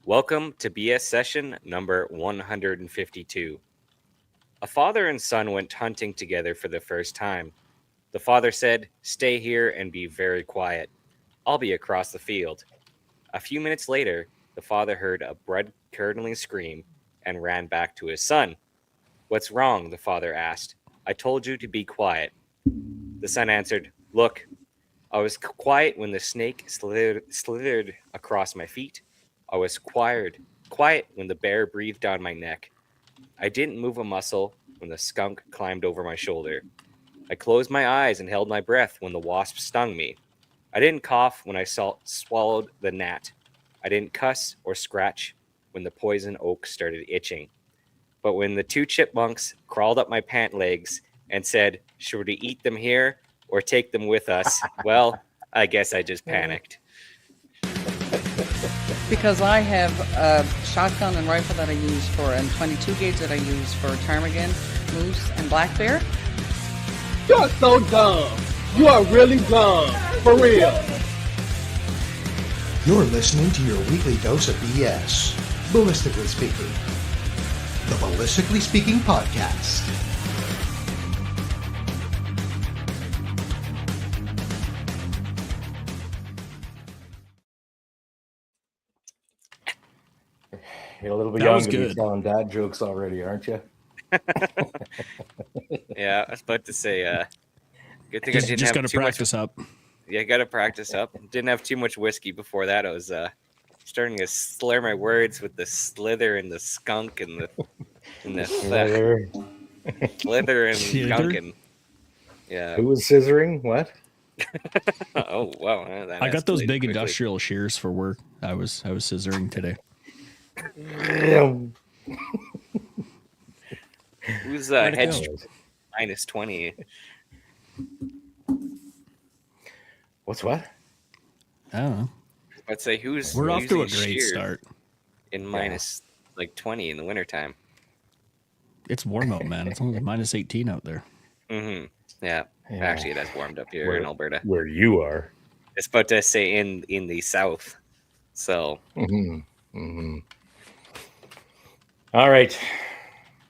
Welcome to BS session number 152. A father and son went hunting together for the first time. The father said, "Stay here and be very quiet. I'll be across the field." A few minutes later, the father heard a blood-curdling scream and ran back to his son. "What's wrong?" the father asked. "I told you to be quiet." The son answered, "Look, I was quiet when the snake slithered across my feet. I was quiet when the bear breathed down my neck. I didn't move a muscle when the skunk climbed over my shoulder. I closed my eyes and held my breath when the wasp stung me. I didn't cough when I swallowed the gnat. I didn't cuss or scratch when the poison oak started itching. But when the two chipmunks crawled up my pant legs and said, 'Should we eat them here or take them with us?' Well, I guess I just panicked." Because I have a shotgun and rifle that I use for, and 22 gauge that I use for ptarmigan, moose, and black bear. You're so dumb. You are really dumb. For real. You're listening to your weekly dose of BS, Ballistically Speaking. The Ballistically Speaking Podcast. You're a little bit That young was to be good. telling dad jokes already, aren't you? Yeah, I was about to say, good thing I didn't Just have got to too much. practice up. Yeah, got to practice up. Didn't have too much whiskey before that. I was starting to slur my words with the slither and the skunk and the Slither. slither and Slither? skunk and yeah. Who was scissoring? What? Oh wow, that I got those escalated big quickly. industrial shears for work. I was scissoring today. Who's Where'd it hedged go? minus 20? What? I don't know. I'd say who's We're off to a using great shears start. in minus like 20 in the wintertime. It's warm out, man. It's only minus 18 out there. Mm-hmm. Yeah. Yeah. Actually, it has warmed up here in Alberta. Where you are. It's about to say in the south. So All right.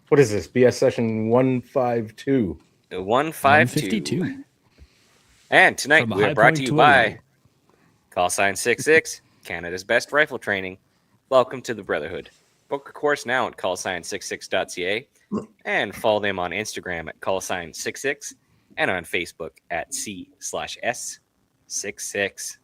What is this? BS session 152. 152. And tonight From a we're high brought point to you to a by low. Call Sign 66, Canada's best rifle training. Welcome to the Brotherhood. Book a course now at callsign66.ca and follow them on Instagram at callsign66 and on Facebook at C/S66.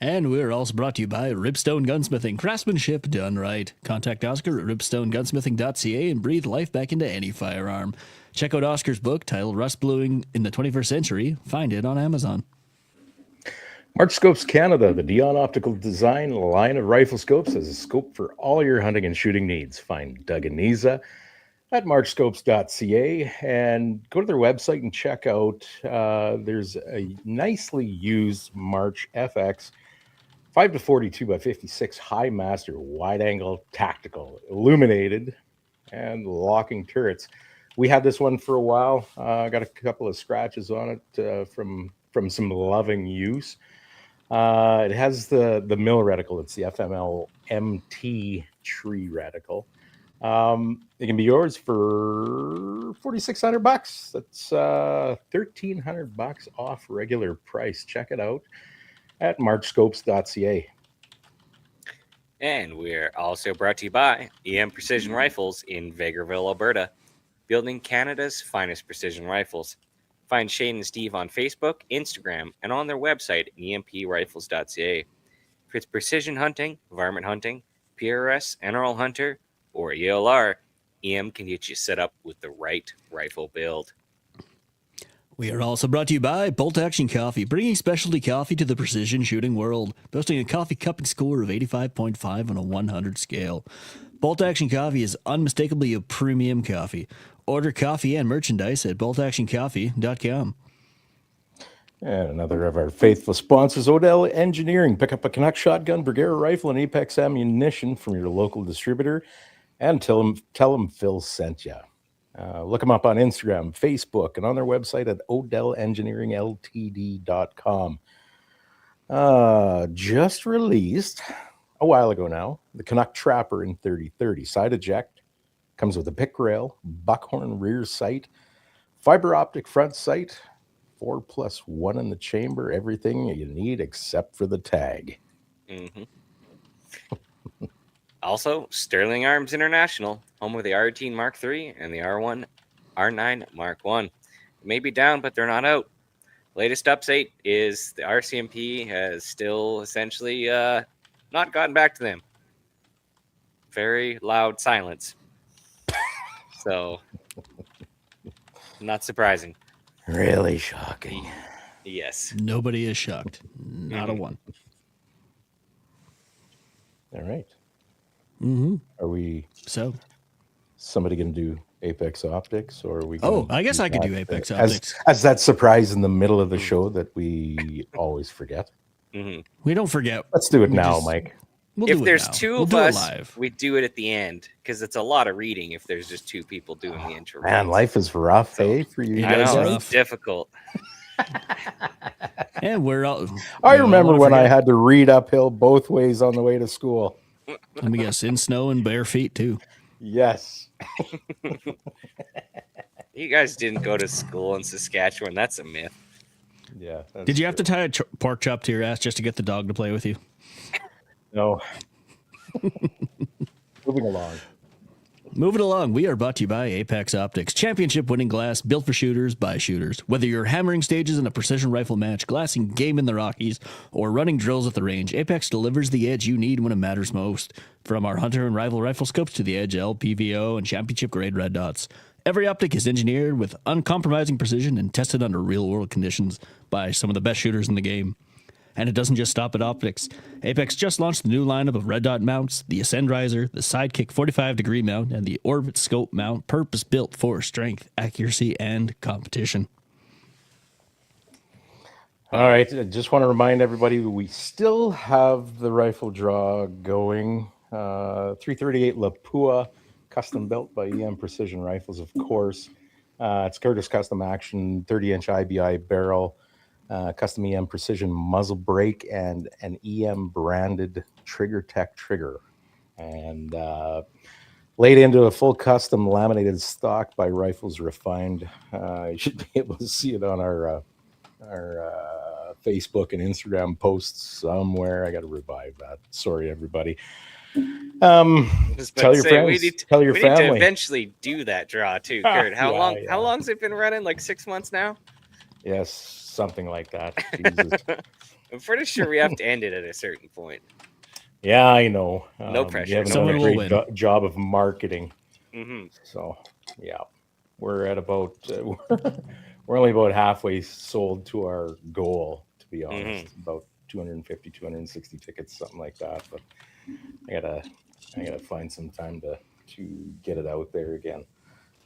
And we're also brought to you by Ripstone Gunsmithing. Craftsmanship done right. Contact Oscar at ripstonegunsmithing.ca and breathe life back into any firearm. Check out Oscar's book titled Rust Bluing in the 21st Century. Find it on Amazon. March Scopes Canada, the Dion Optical Design line of rifle scopes, has a scope for all your hunting and shooting needs. Find Doug and Niza at marchscopes.ca and go to their website and check out. There's a nicely used March FX 5-42 by 56 high master wide angle tactical, illuminated and locking turrets. We had this one for a while. Got a couple of scratches on it from some loving use. It has the mill reticle. It's the FML MT tree reticle. It can be yours for $4,600. That's $1,300 off regular price. Check it out at marchscopes.ca. And we're also brought to you by EM Precision Rifles in Vegreville, Alberta, building Canada's finest precision rifles. Find Shane and Steve on Facebook, Instagram, and on their website, emprifles.ca. If it's precision hunting, varmint hunting, PRS, NRL Hunter, or ELR, EM can get you set up with the right rifle build. We are also brought to you by Bolt Action Coffee, bringing specialty coffee to the precision shooting world, boasting a coffee cupping score of 85.5 on a 100 scale. Bolt Action Coffee is unmistakably a premium coffee. Order coffee and merchandise at boltactioncoffee.com. And another of our faithful sponsors, Odell Engineering. Pick up a Canuck shotgun, Bergara rifle, and Apex ammunition from your local distributor, and tell them Phil sent you. Look them up on Instagram, Facebook, and on their website at odellengineeringltd.com. Just released a while ago now. The Canuck Trapper in 3030. Side eject. Comes with a pick rail, buckhorn rear sight, fiber optic front sight, 4+1 in the chamber, everything you need except for the tag. Mm-hmm. Also, Sterling Arms International, home of the R18 Mark III and the R9 Mark I. It may be down, but they're not out. Latest update is the RCMP has still essentially not gotten back to them. Very loud silence. So, not surprising. Really shocking. Yes. Nobody is shocked. Not a one. All right. Mm-hmm. Are we So, somebody going to do Apex Optics, or are we? oh, gonna I guess I could do that, Apex as, Optics. as that surprise in the middle of the show that we always forget. Mm-hmm. We don't forget. Let's do it We now, just- Mike. We'll If do it there's now. two We'll of do it us, live. we do it at the end because it's a lot of reading if there's just two people doing the intro. Man, reads. life is rough, So, hey, for you It I is know guys. rough. it's difficult. And we're all. I we all remember wanna when I forget. had to read uphill both ways on the way to school. Let me guess, in snow and bare feet too. Yes. You guys didn't go to school in Saskatchewan. That's a myth. Yeah. that's Did you have to true. tie a pork chop to your ass just to get the dog to play with you? No. Moving along. Moving along, we are brought to you by Apex Optics. Championship winning glass built for shooters by shooters. Whether you're hammering stages in a precision rifle match, glassing game in the Rockies, or running drills at the range, Apex delivers the edge you need when it matters most. From our hunter and rival rifle scopes to the Edge L, PVO, and championship grade red dots. Every optic is engineered with uncompromising precision and tested under real world conditions by some of the best shooters in the game. And it doesn't just stop at optics. Apex just launched the new lineup of red dot mounts, the Ascend Riser, the Sidekick 45-degree mount, and the Orbit Scope mount, purpose-built for strength, accuracy, and competition. All right. I just want to remind everybody we still have the rifle draw going. 338 Lapua, custom built by EM Precision Rifles, of course. It's Curtis Custom Action, 30-inch IBI barrel. Custom EM Precision muzzle brake, and an EM branded Trigger Tech trigger, and laid into a full custom laminated stock by Rifles Refined. You should be able to see it on our Facebook and Instagram posts somewhere. I got to revive that. Sorry, everybody. Just about Tell to your say, friends. Tell your we need to family. eventually do that draw too, Kurt. How Yeah, long? yeah. How long's it been running? Like 6 months now. Yes, something like that. Jesus. I'm pretty sure we have to end it at a certain point. Yeah, I know. No pressure. You haven't Someone done a will great win. job of marketing. Mm-hmm. So, yeah, we're at about we're only about halfway sold to our goal, to be honest. About 250, 260 tickets, something like that. But I gotta find some time to get it out there again.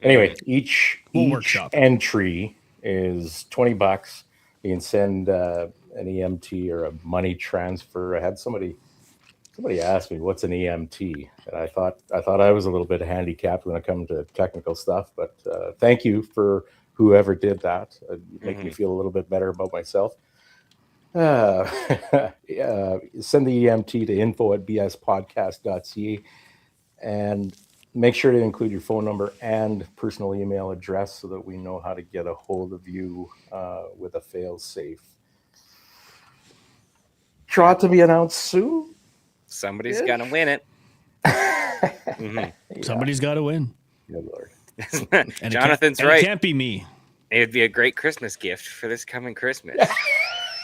Anyway, each workshop it. entry is $20. You can send an EMT or a money transfer. I had somebody asked me what's an EMT, and I thought I was a little bit handicapped when it comes to technical stuff. But thank you for whoever did that. It make me feel a little bit better about myself. Send the EMT to info@bspodcast.ca and make sure to include your phone number and personal email address so that we know how to get a hold of you with a fail-safe. Draw to be announced soon. Somebody's got to win it. Somebody's got to win. Good Lord. And Jonathan's It right. can't be me. It'd be a great Christmas gift for this coming Christmas.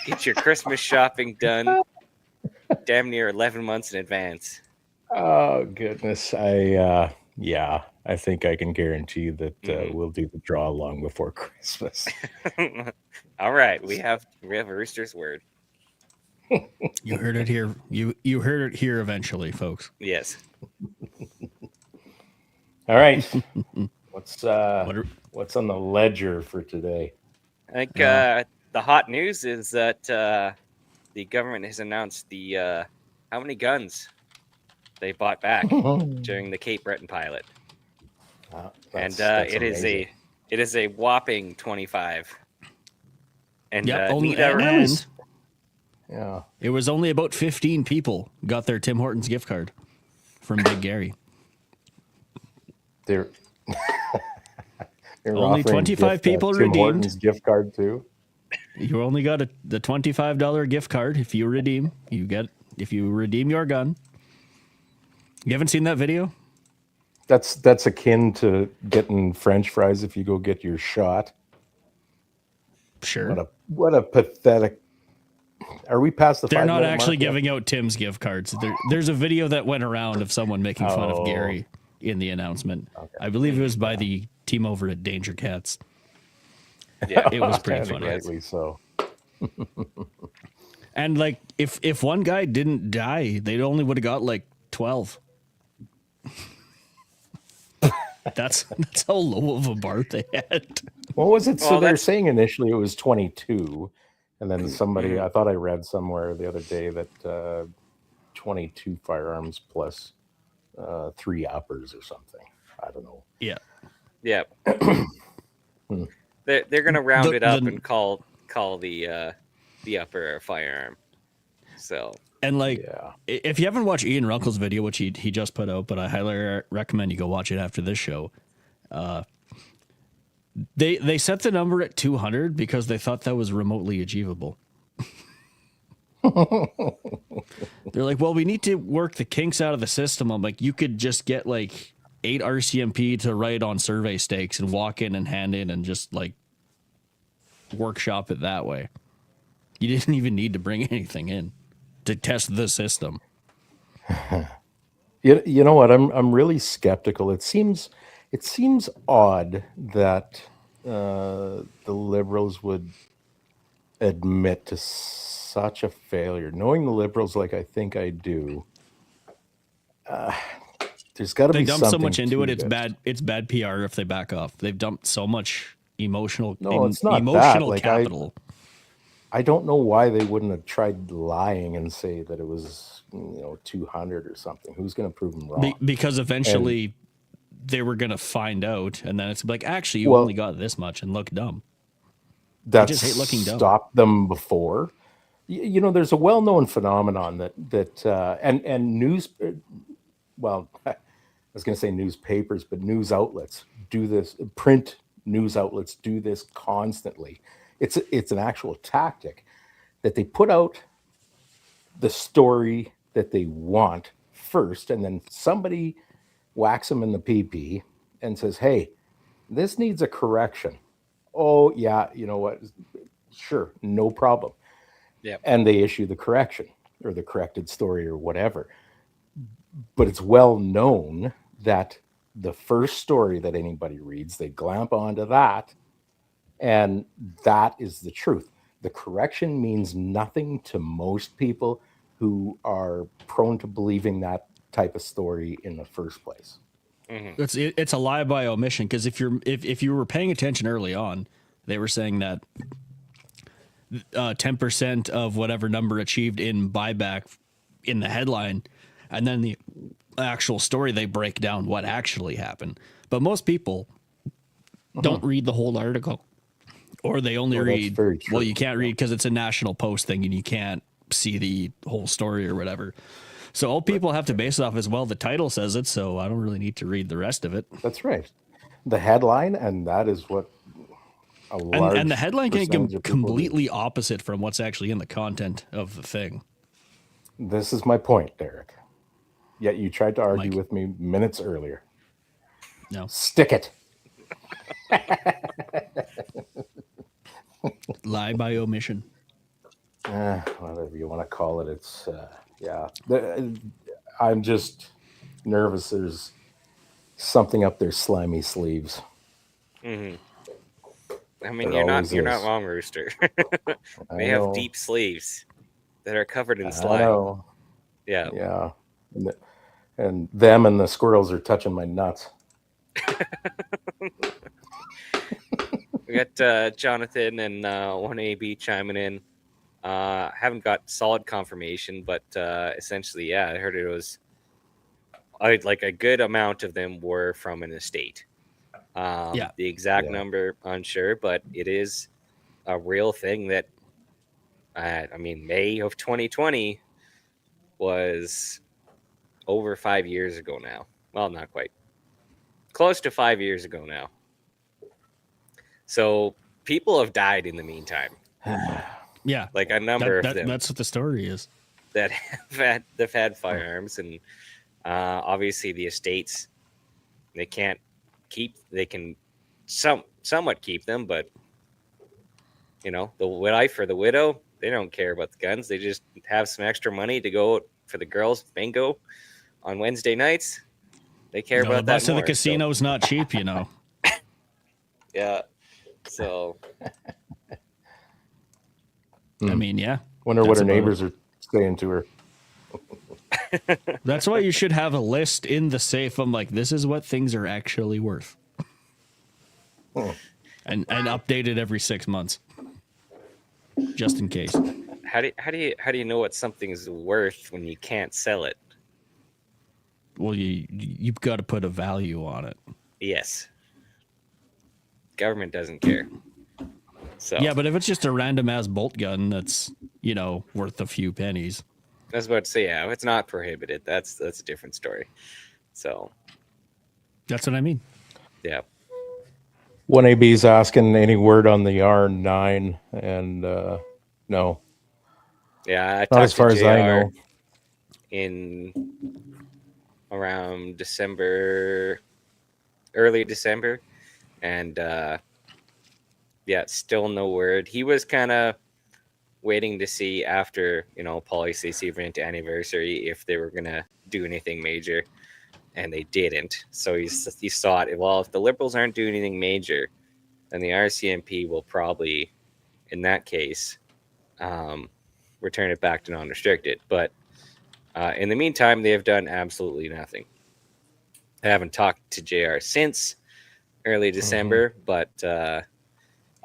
Get your Christmas shopping done damn near 11 months in advance. Oh goodness. I think I can guarantee that we'll do the draw long before Christmas. All right, we have a rooster's word. You heard it here. You heard it here eventually, folks. Yes. All right. What's are- what's on the ledger for today? I think the hot news is that the government has announced the how many guns they bought back during the Cape Breton pilot, That's it amazing. is a whopping 25. And Yep. need and Yeah. It was only about 15 people got their Tim Hortons gift card from Big Gary. They're, they're Only offering 25 people Tim redeemed. Hortons gift card too. You only got the $25 gift card if you redeem. If you redeem your gun. You haven't seen that video? That's akin to getting French fries if you go get your shot. Sure. What a pathetic. Are we past the They're 5 not minute actually mark yet? giving out Tim's gift cards. There's a video that went around of someone making fun of Gary in the announcement. Okay. I believe it was by the team over at Danger Cats. Yeah, It was pretty funny. Rightly so. And like, if one guy didn't die, they only would have got like 12. That's how low of a bar they had. What was it? So Well, they're that's- saying initially it was 22, and then somebody, I thought I read somewhere the other day that 22 firearms plus 3 uppers or something. I don't know. Yeah. Yeah. They're gonna round it up the- and call the upper a firearm. So And like, Yeah. if you haven't watched Ian Runkle's video, which he just put out, but I highly recommend you go watch it after this show. They set the number at 200 because they thought that was remotely achievable. They're like, well, we need to work the kinks out of the system. I'm like, you could just get like 8 RCMP to write on survey stakes and walk in and hand in and just like workshop it that way. You didn't even need to bring anything in to test the system. You know what? I'm really skeptical. It seems odd that the Liberals would admit to such a failure. Knowing the Liberals like I think I do, there's got to They be dump something so much into to it. It's this. bad. It's bad PR if they back off. They've dumped so much emotional, No, it's not that. emotional Like, capital. I don't know why they wouldn't have tried lying and say that it was 200 or something. Who's going to prove them wrong? Because eventually they were going to find out, and then it's like, actually, you Well- only got this much and look dumb. That's just hate looking dumb. stopped them before. There's a well-known phenomenon that and news. Well, I was going to say newspapers, but news outlets do this. Print news outlets do this constantly. It's an actual tactic that they put out the story that they want first, and then somebody whacks them in the PP and says, "Hey, this needs a correction." Oh yeah, you know what? Sure, no problem. yeah, And they issue the correction or the corrected story or whatever. But it's well known that the first story that anybody reads, they glamp onto that, and that is the truth. The correction means nothing to most people who are prone to believing that type of story in the first place. It's a lie by omission, because if you were paying attention early on, they were saying that 10% of whatever number achieved in buyback in the headline, and then the actual story, they break down what actually happened. But most people don't read the whole article, or they only Well, that's read, very true. well, you can't read because it's a National Post thing and you can't see the whole story or whatever. So all people have to base it off is, well, the title says it, so I don't really need to read the rest of it. That's right. The headline, and that is what a large And the headline can percentage be of people read. completely opposite from what's actually in the content of the thing. This is my point, Derek. Yet you tried to argue Mike. with me minutes earlier. No, Stick it. lie by omission. Whatever you want to call it. It's yeah. I'm just nervous. There's something up their slimy sleeves. I mean, There you're always not is. wrong, Rooster. I They have know. deep sleeves that are covered in I slime. know. Yeah. Yeah. And them and the squirrels are touching my nuts. We got Jonathan and 1AB chiming in. Haven't got solid confirmation, but essentially, yeah, I heard it was like a good amount of them were from an estate. Yeah. The exact Yeah. number, unsure, but it is a real thing that I mean, May of 2020 was over 5 years ago now. Well, not quite. Close to 5 years ago now. So people have died in the meantime. Yeah, Like a number of them that's what the story is. that have had firearms, and obviously the estates, they can't keep. They can somewhat keep them, but you know, the wife or the widow, they don't care about the guns. They just have some extra money to go for the girls' bingo on Wednesday nights. They care The about that bus to more. the casino's not cheap, you know. Yeah. So I mean, yeah. Wonder what that's her about neighbors it. are saying to her. That's why you should have a list in the safe. I'm like, this is what things are actually worth, and update it every 6 months, just in case. how do you know what something's worth when you can't sell it? Well, you've got to put a value on it. Yes. Government doesn't care. So Yeah, but if it's just a random ass bolt gun that's, you know, worth a few pennies. I was about to say, yeah, if it's not prohibited, that's a different story. So That's what I mean. yeah. 1AB's asking any word on the R9, and no, Yeah, I not talked as far to as JR I know. in around December, early December, and yeah, still no word. He was kind of waiting to see after, you know, Polyc's event anniversary if they were gonna do anything major, and they didn't. So he thought, well, if the Liberals aren't doing anything major, then the RCMP will probably, in that case, return it back to non-restricted. But in the meantime, they have done absolutely nothing. I haven't talked to JR since early December, but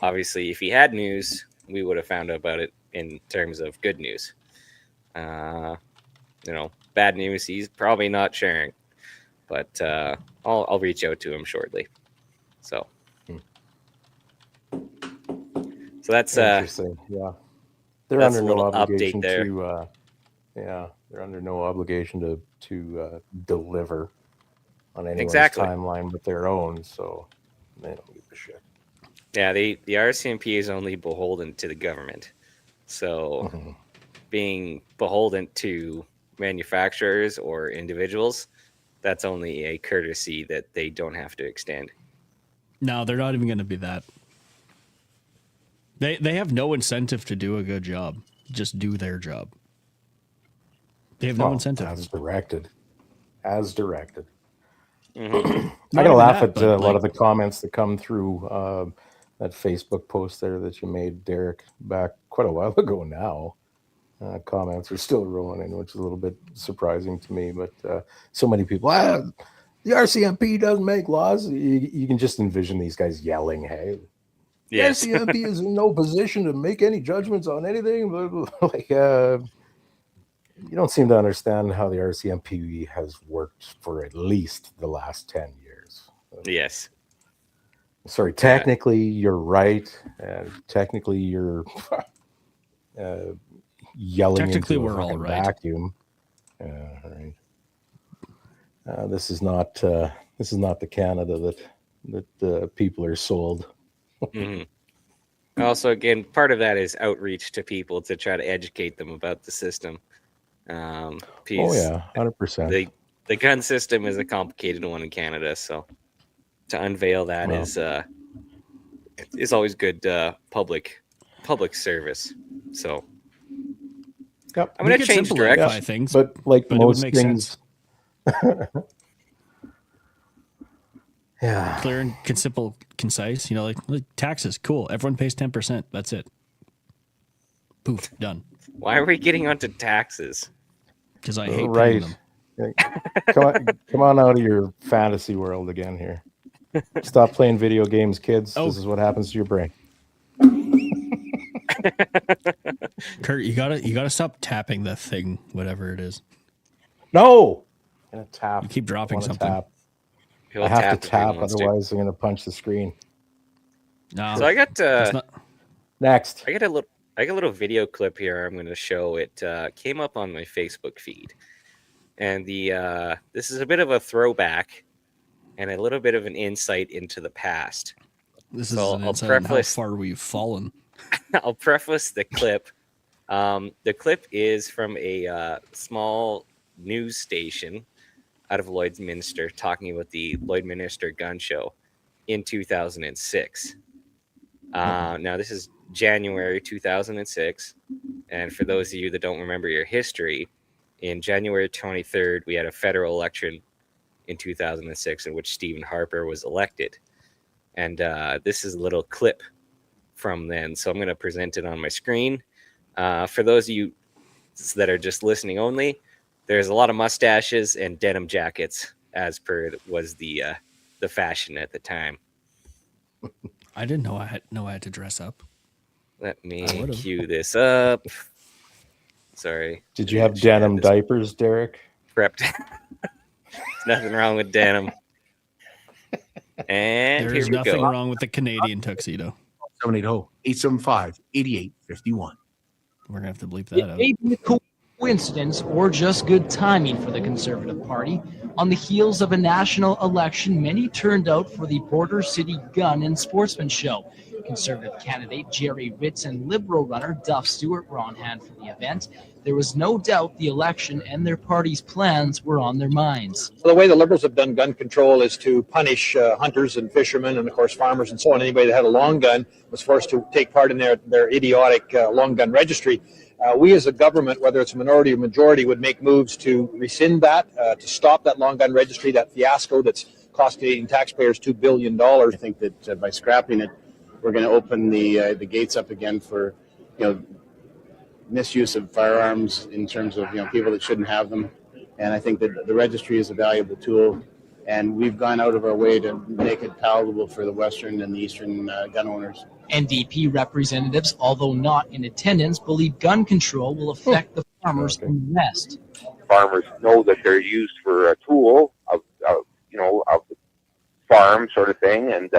obviously, if he had news, we would have found out about it in terms of good news. You know, bad news, he's probably not sharing, but I'll reach out to him shortly. So, so that's Interesting. Yeah, they're that's under a little no obligation update there. to. Yeah, they're under no obligation to deliver on anyone's Exactly. timeline but their own. So they don't give a shit. Yeah, the RCMP is only beholden to the government. So being beholden to manufacturers or individuals, that's only a courtesy that they don't have to extend. No, they're not even going to be that. They have no incentive to do a good job. Just do their job. They have no incentive. As directed. As directed. Mm-hmm. I gotta laugh that, at but, a lot like- of the comments that come through that Facebook post there that you made, Derek, back quite a while ago now. Comments are still rolling in, which is a little bit surprising to me. But so many people, the RCMP doesn't make laws. You can just envision these guys yelling, hey, Yes. the RCMP is in no position to make any judgments on anything. Like, you don't seem to understand how the RCMP has worked for at least the last 10 years. Yes. Sorry, technically you're right. Technically you're yelling Technically, into a we're all fucking right. vacuum. Right. This is not the Canada that people are sold. Mm-hmm. Also, again, part of that is outreach to people to try to educate them about the system. Oh yeah, 100%. The gun system is a complicated one in Canada, so to unveil that is always good public service. So Yep. I'm going to We could change simplify direction. things, But like but it would most make things, sense. yeah. Clear and simple, concise. You know, like taxes. Cool. Everyone pays 10%. That's it. Poof. Done. Why are we getting onto taxes? Because I hate Right. paying them. Come on out of your fantasy world again here. Stop playing video games, kids. Oh. This is what happens to your brain. Kurt, you gotta stop tapping the thing, whatever it is. No, I'm gonna tap. You keep dropping I wanna something. Tap. He'll I have tap to if he tap, wants to. otherwise I'm gonna punch the screen. No, So I got that's not. Next. I got I got a little video clip here. I'm going to show it. Came up on my Facebook feed, and this is a bit of a throwback and a little bit of an insight into the past. This So is an I'll insight on how preface far we've fallen. I'll preface the clip. The clip is from a small news station out of Lloydminster talking about the Lloydminster gun show in 2006. Now, this is January 2006. And for those of you that don't remember your history, in January 23rd, we had a federal election in 2006 in which Stephen Harper was elected. And this is a little clip from then. So I'm going to present it on my screen. For those of you that are just listening only, there's a lot of mustaches and denim jackets, as per was the fashion at the time. I didn't know I had to dress up. Let me I would've. cue this up. Sorry. Did you have denim diapers, Derek? Prepped. There's nothing wrong with denim. And There here is we nothing go. wrong with the Canadian tuxedo. 780-875-8851. We're gonna have to bleep It that out. may be a coincidence or just good timing for the Conservative Party. On the heels of a national election, many turned out for the Border City Gun and Sportsman Show. Conservative candidate Jerry Ritz and Liberal runner Duff Stewart were on hand for the event. There was no doubt the election and their party's plans were on their minds. So the way the Liberals have done gun control is to punish hunters and fishermen and, of course, farmers and so on. Anybody that had a long gun was forced to take part in their idiotic long gun registry. We as a government, whether it's a minority or majority, would make moves to rescind that, to stop that long gun registry, that fiasco that's cost Canadian taxpayers $2 billion. I think that by scrapping it, we're going to open the gates up again for, misuse of firearms in terms of, people that shouldn't have them. And I think that the registry is a valuable tool, and we've gone out of our way to make it palatable for the Western and the Eastern gun owners. NDP representatives, although not in attendance, believe gun control will affect the farmers in the West. Farmers know that they're used for a tool of the farm sort of thing, and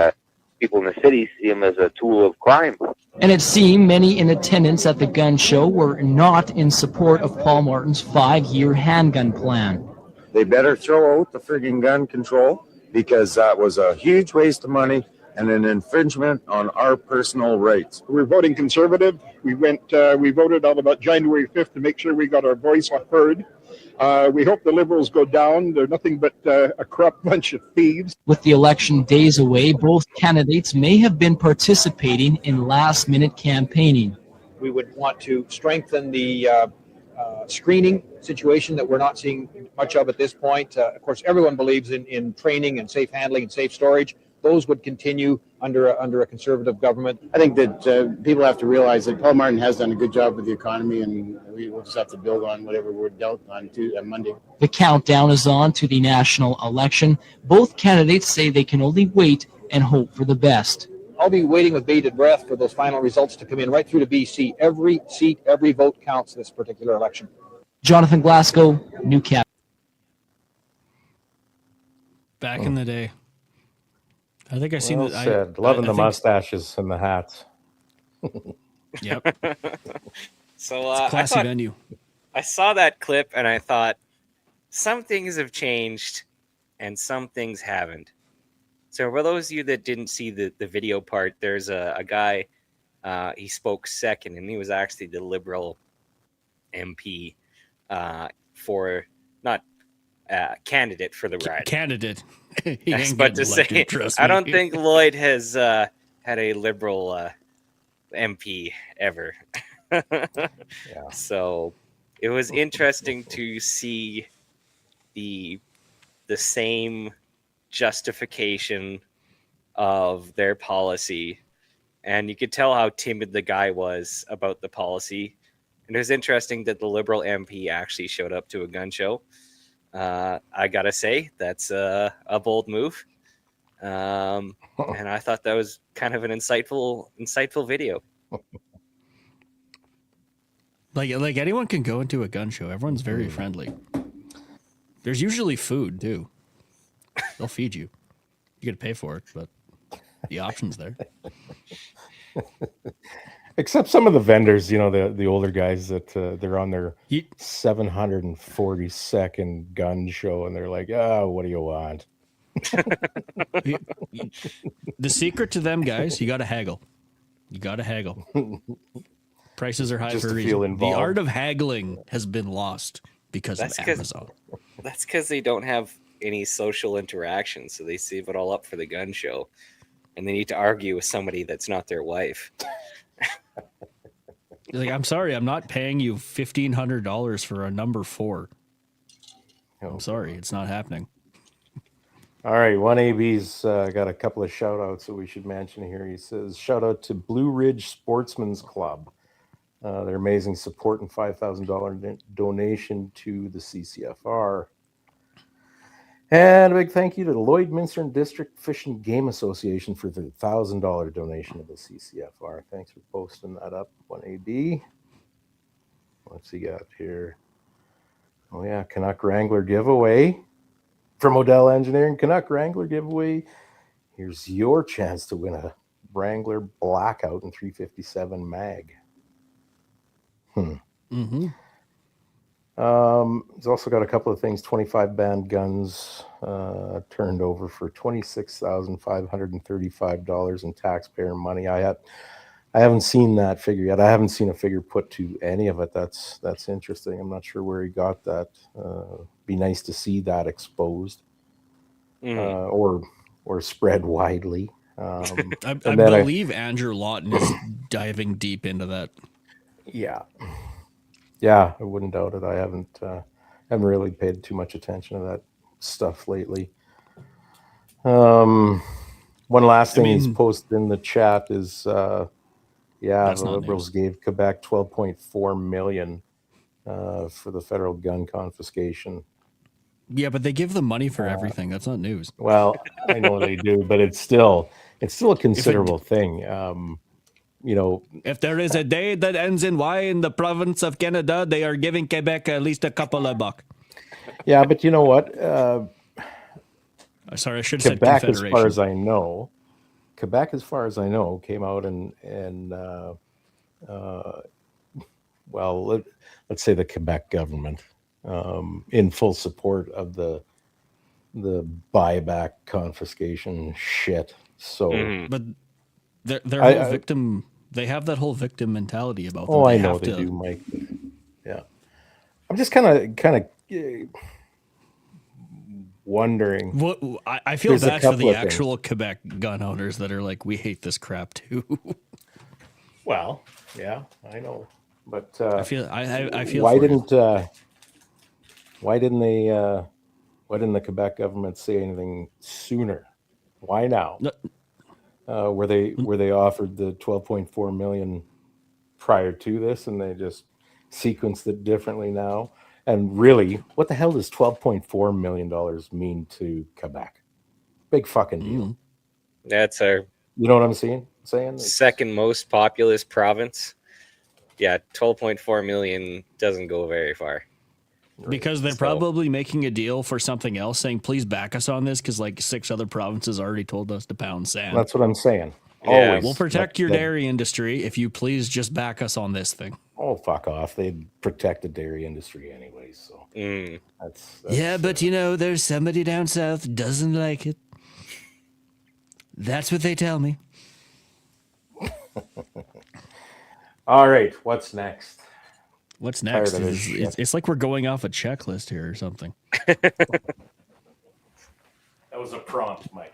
people in the city see them as a tool of crime. And it seemed many in attendance at the gun show were not in support of Paul Martin's 5-year handgun plan. They better throw out the frigging gun control, because that was a huge waste of money and an infringement on our personal rights. We're voting Conservative. We voted on about January 5th to make sure we got our voice heard. We hope the Liberals go down. They're nothing but a corrupt bunch of thieves. With the election days away, both candidates may have been participating in last-minute campaigning. We would want to strengthen the screening situation that we're not seeing much of at this point. Of course, everyone believes in training and safe handling and safe storage. Those would continue under a Conservative government. I think that people have to realize that Paul Martin has done a good job with the economy, and we will just have to build on whatever we're dealt on Monday. The countdown is on to the national election. Both candidates say they can only wait and hope for the best. I'll be waiting with bated breath for those final results to come in right through to BC. Every seat, every vote counts this particular election. Jonathan Glasgow, Newcastle. Back in the day. I think I seen Well that. said. Loving the mustaches and the hats. Yep. So It's a classy venue. I saw that clip and I thought some things have changed and some things haven't. So for those of you that didn't see the video part, there's a guy, he spoke second, and he was actually the Liberal MP for, not candidate for the ride. Candidate. I was about to say, I don't think Lloyd has had a Liberal MP ever. Yeah. So it was interesting to see the same justification of their policy, and you could tell how timid the guy was about the policy. And it was interesting that the Liberal MP actually showed up to a gun show. I gotta say, that's a bold move, and I thought that was kind of an insightful video. Like anyone can go into a gun show. Everyone's very friendly. There's usually food too. They'll feed you. You got to pay for it, but the option's there. Except some of the vendors, the older guys that they're on their 742nd gun show, and they're like, "Oh, what do you want?" The secret to them guys, you got to haggle. You got to haggle. Prices are high Just for a to reason. feel The involved. art of haggling has been lost because of Amazon. That's because they don't have any social interaction, so they save it all up for the gun show, and they need to argue with somebody that's not their wife. You're like, I'm sorry, I'm not paying you $1,500 for a number 4. I'm sorry, it's not happening. All right, 1AB's got a couple of shout outs that we should mention here. He says, shout out to Blue Ridge Sportsman's Club. Their amazing support and $5,000 donation to the CCFR. And a big thank you to the Lloydminster and District Fish and Game Association for the $1,000 donation to the CCFR. Thanks for posting that up, 1AB. What's he got here? Oh, yeah, Canuck Wrangler giveaway from Odell Engineering. Canuck Wrangler giveaway. Here's your chance to win a Wrangler Blackout and 357 mag. Mm-hmm. He's also got a couple of things. 25 band guns turned over for $26,535 in taxpayer money. I haven't seen that figure yet. I haven't seen a figure put to any of it. That's interesting. I'm not sure where he got that. Be nice to see that exposed or spread widely. I believe Andrew Lawton is diving deep into that. Yeah, I wouldn't doubt it. I haven't really paid too much attention to that stuff lately. One last thing he's posted in the chat is, the Liberals gave Quebec $12.4 million for the federal gun confiscation. Yeah, but they give them money for everything. That's not news. Well, I know they do, but it's still a considerable thing. If there is a day that ends in Y in the province of Canada, they are giving Quebec at least a couple of bucks. Yeah, but you know what? Sorry, I should have said Quebec, Confederation. Quebec, as far as I know, came out and let's say the Quebec government in full support of the buyback confiscation shit. So, but their whole victim. They have that whole victim mentality about them. I know they do, Mike. Yeah, I'm just kind of wondering. What I feel bad for the actual Quebec gun owners that are like, we hate this crap too. Well, yeah, I know, but I feel. Why didn't the Quebec government say anything sooner? Why now? No. Were they offered the $12.4 million prior to this, and they just sequenced it differently now? And really, what the hell does $12.4 million mean to Quebec? Big fucking deal. That's our, you know what I'm saying? Second most populous province. Yeah, 12.4 million doesn't go very far. Because they're probably making a deal for something else, saying, please back us on this, because like 6 other provinces already told us to pound sand. That's what I'm saying. Yeah. Always. We'll protect your dairy industry if you please just back us on this thing. Oh, fuck off. They'd protect the dairy industry anyways. So that's yeah, but there's somebody down south doesn't like it. That's what they tell me. All right, what's next? What's next? It's like we're going off a checklist here or something. That was a prompt, Mike.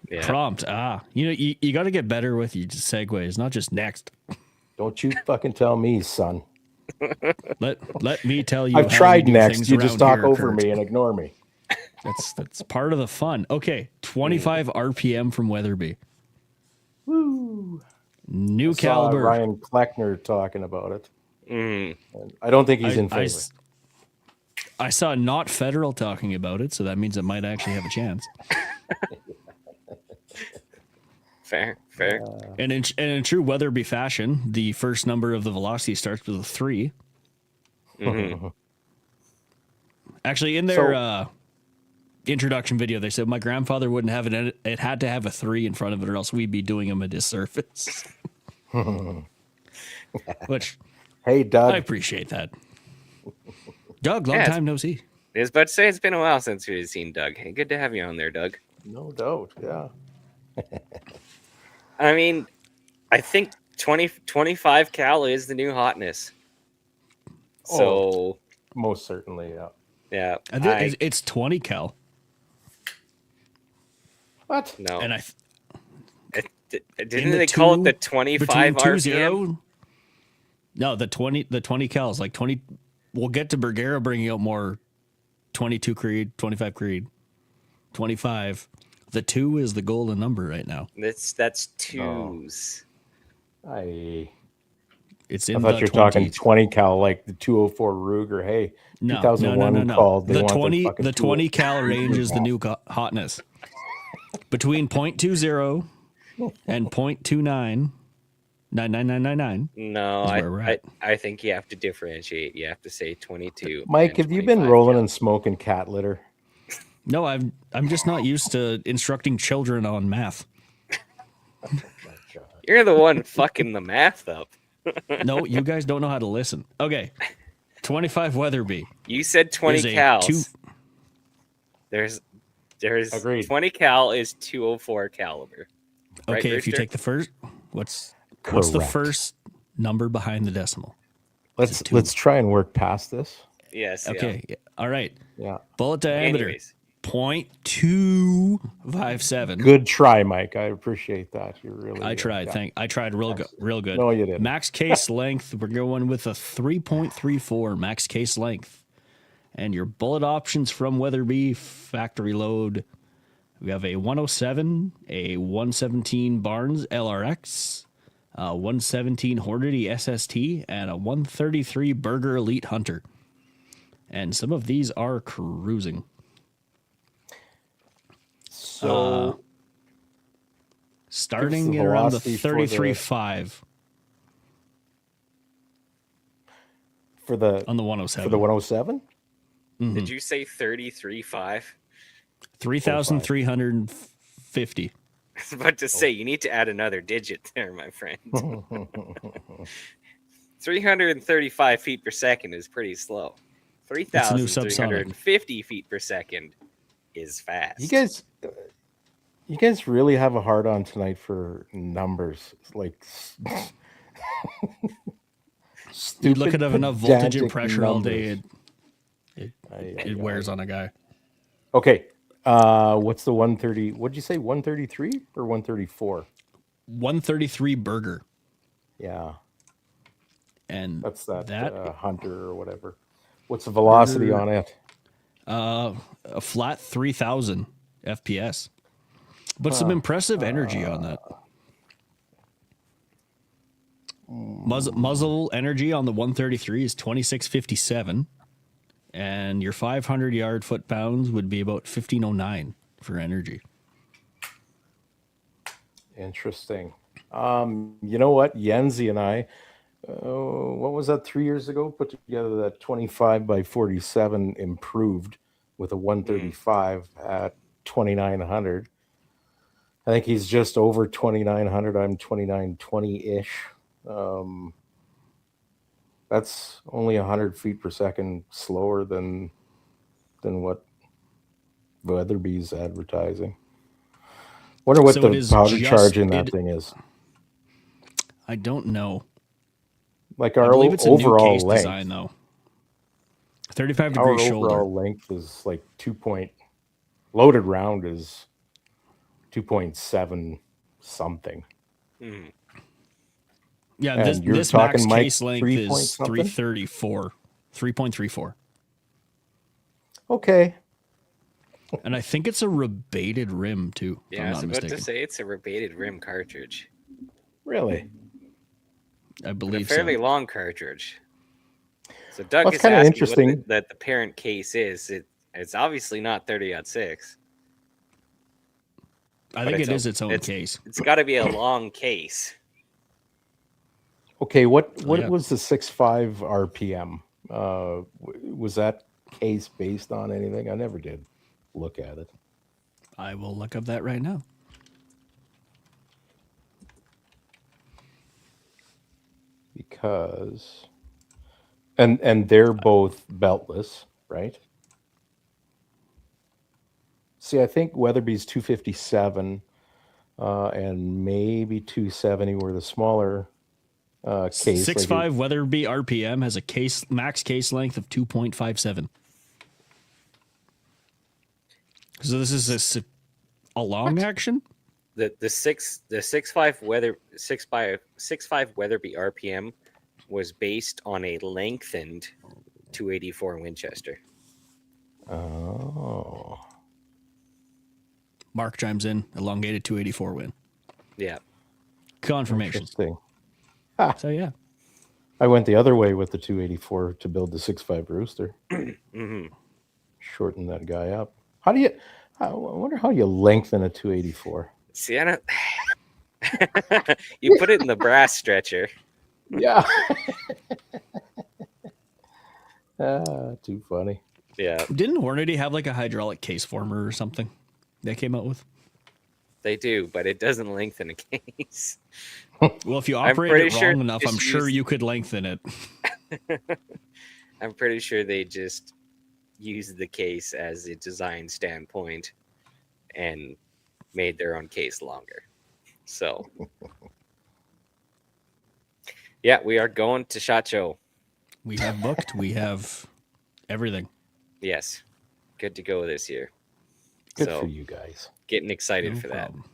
Yeah. Prompt. You got to get better with your segues, not just next. Don't you fucking tell me, son. Let me tell you. I've tried next. You just talk over me and ignore me. That's part of the fun. Okay, 25 RPM from Weatherby. Woo! New I saw caliber. Ryan Kleckner talking about it. And I don't think he's in favor. I saw Not Federal talking about it, so that means it might actually have a chance. Fair. And in true Weatherby fashion, the first number of the velocity starts with a 3. Actually, in their introduction video, they said my grandfather wouldn't have it had to have a 3 in front of it, or else we'd be doing him a disservice. Which, hey, Doug. I appreciate that. Doug, long Yeah, time no see. I was about to say it's been a while since we've seen Doug. Hey, good to have you on there, Doug. No doubt. Yeah. I mean, I think 25 cal is the new hotness. So, most certainly, yeah. Yeah. It's 20 cal. What? No. And didn't they call it the 25 RPM? No, the 20 cal is like 20. We'll get to Bergera bringing out more 22 Creed, 25 Creed, 25. The 2 is the golden number right now. That's twos. It's I in thought the you're 20s. talking 20 cal like the 204 Ruger. Hey, No, 2001 called. They the want 20 their fucking the 20 cal range is the new hotness. Between 0.20 and 0.29 99999. No, I think you have to differentiate. You have to say 22. Mike, have you been rolling and smoking cat litter? No, I'm just not used to instructing children on math. You're the one fucking the math up. No, you guys don't know how to listen. Okay. 25 Weatherby. You said 20 cals. There's Agreed. 20 cal is 204 caliber. Right, okay, if you Rooster? take the first what's the first number behind the decimal? Let's try and work past this. Yes. Okay. Yeah. All right. Yeah. Bullet diameter. Anyways. 0.257. Good try, Mike. I appreciate that. You really. I tried. yeah. I tried real good. No, you didn't. Max case length. We're going with a 3.34 max case length, and your bullet options from Weatherby factory load. We have a 107, a 117 Barnes LRX, a 117 Hornady SST, and a 133 Burger Elite Hunter. And some of these are cruising. So, starting at around the 33.5 for the on the 107. For the 107? Did you say 33.5? 3,350. I was about to say, you need to add another digit there, my friend. 335 feet per second is pretty slow. 3,350 feet per second is fast. You guys really have a hard on tonight for numbers. Like You look at enough voltage and pressure all numbers. day, it wears on a guy. Okay. What's the 130? What'd you say? 133 or 134? 133 Burger. Yeah. And that's that Hunter or whatever. What's the velocity on it? A flat 3,000 FPS. But some impressive energy on that. Muzzle energy on the 133 is 2657. And your 500 yard foot pounds would be about 1509 for energy. Interesting. You know what? Yenzi and I, what was that 3 years ago? Put together that 25 by 47 improved with a 135 at 2,900. I think he's just over 2,900. I'm 2,920-ish. That's only 100 feet per second slower than what Weatherby's advertising. Wonder what the powder charge in that thing is. I don't know. Like our I believe it's a overall new case length. design, though. 35 Our degree shoulder. overall length is like loaded round is 2.7 something. Mm. Yeah, And you're this talking, max Mike, case length 3 is point something? 334. 3.34. Okay. And I think it's a rebated rim, too. if Yeah, I I'm was not about mistaken. to say it's a rebated rim cartridge. Really? I A believe fairly so. long cartridge. So Doug Well, it's is kinda asking interesting. what that the parent case is. It's obviously not 30-06. I but think it is its own it's- case. It's got to be a long case. Okay, what yeah. was the 6.5 RPM? Was that case based on anything? I never did look at it. I will look up that right now. because and they're both beltless, right? See, I think Weatherby's 257 and maybe 270 were the smaller case. 6.5 Weatherby RPM has a max case length of 2.57. So this is a long action. The 6.5 Weatherby RPM was based on a lengthened 284 Winchester. Oh. Mark chimes in, elongated 284 win. Yeah. Confirmation. Interesting. So yeah. I went the other way with the 284 to build the 6.5 Rooster. Mm-hmm. Shorten that guy up. I wonder how you lengthen a 284. See, I don't. You put it in the brass stretcher. Yeah. Too funny. Yeah. Didn't Hornady have like a hydraulic case former or something they came out with? They do, but it doesn't lengthen a case. Well, if you operate it wrong enough, I'm sure you could lengthen it. I'm pretty sure they just use the case as a design standpoint and made their own case longer. So, yeah, we are going to SHOT Show. We have booked. We have everything. Yes. Good to go this year. Good for you guys. Getting excited No for problem. that.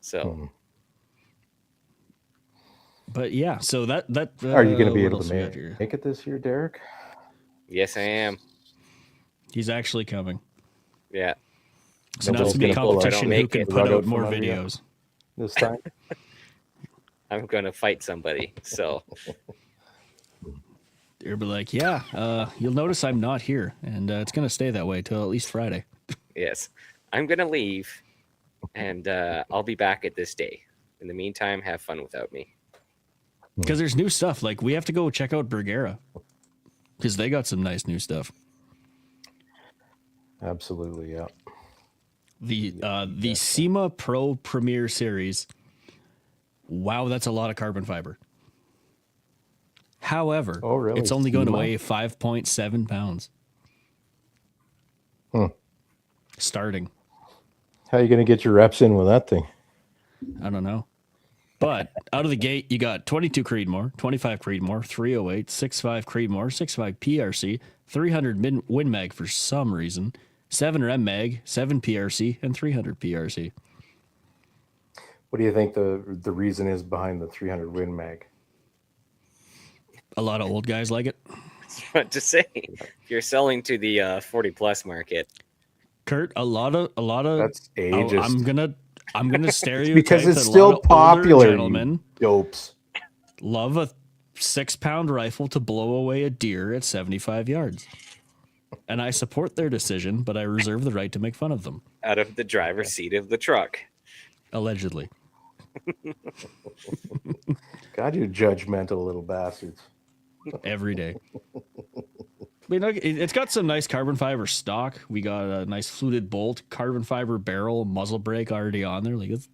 So, but yeah, so that Are you going to be what able else to we got here? make it this year, Derek? yes, I am. He's actually coming. Yeah. So now it's gonna be a competition who can put out more videos this time. I'm going to fight somebody. So, you'll be like, yeah, you'll notice I'm not here, and it's gonna stay that way till at least Friday. yes, I'm going to leave, and I'll be back at this day. In the meantime, have fun without me. Because there's new stuff. Like we have to go check out Bergera because they got some nice new stuff. Absolutely, yeah. The SEMA Pro Premier Series. Wow, that's a lot of carbon fiber. However, really? It's only going to SEMA? weigh 5.7 pounds. Starting. How are you going to get your reps in with that thing? I don't know. But out of the gate, you got 22 Creedmoor, 25 Creedmoor, 308, 6.5 Creedmoor, 6.5 PRC, 300 Win Mag for some reason, 7 Rem Mag, 7 PRC, and 300 PRC. What do you think the reason is behind the 300 Win Mag? A lot of old guys like it. What to say? If you're selling to the 40 plus market, Kurt, a lot of that's ageist. I'm gonna stereotype because it's that still a lot of older popular, gentlemen dopes. love a 6-pound rifle to blow away a deer at 75 yards. And I support their decision, but I reserve the right to make fun of them. out of the driver's seat of the truck. Allegedly. God, you judgmental little bastards. Every day. But, it's got some nice carbon fiber stock. We got a nice fluted bolt, carbon fiber barrel, muzzle brake already on there. Like it's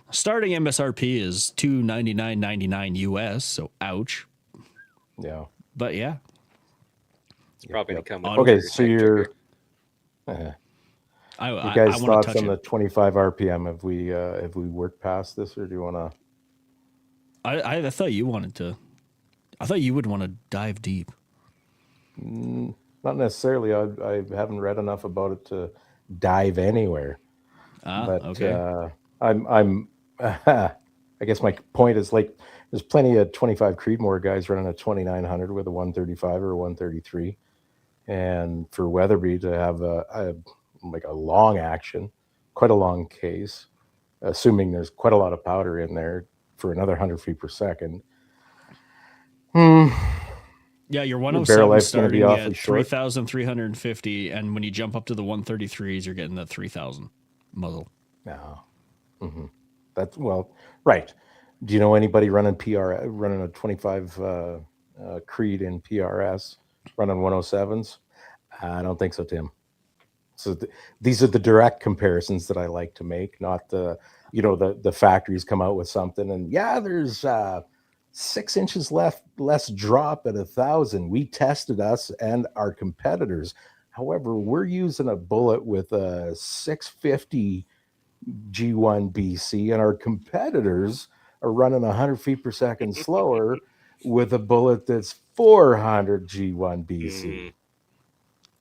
starting MSRP is $299.99 US, so ouch. Yeah. But yeah. It's probably going to come with Okay, a so protector. you're I you guys wanna thoughts touch on it. the 25 RPM? Have we worked past this, or do you want to? I thought you wanted to. I thought you would want to dive deep. Not necessarily. I haven't read enough about it to dive anywhere. But okay. I'm I guess my point is, like, there's plenty of 25 Creedmoor guys running a 2900 with a 135 or a 133, and for Weatherby to have a long action, quite a long case, assuming there's quite a lot of powder in there for another 100 feet per second. Yeah, your barrel 107 life's gonna be starting awfully at short. 3,350, and when you jump up to the 133s, you're getting the 3,000 muzzle. No. That's right. Do you know anybody running a 25 Creed in PRS, running 107s? I don't think so, Tim. So these are the direct comparisons that I like to make, not the factories come out with something and there's 6 inches less drop at 1,000. We tested us and our competitors. However, we're using a bullet with a 650 G1 BC, and our competitors are running 100 feet per second slower with a bullet that's 400 G1 BC.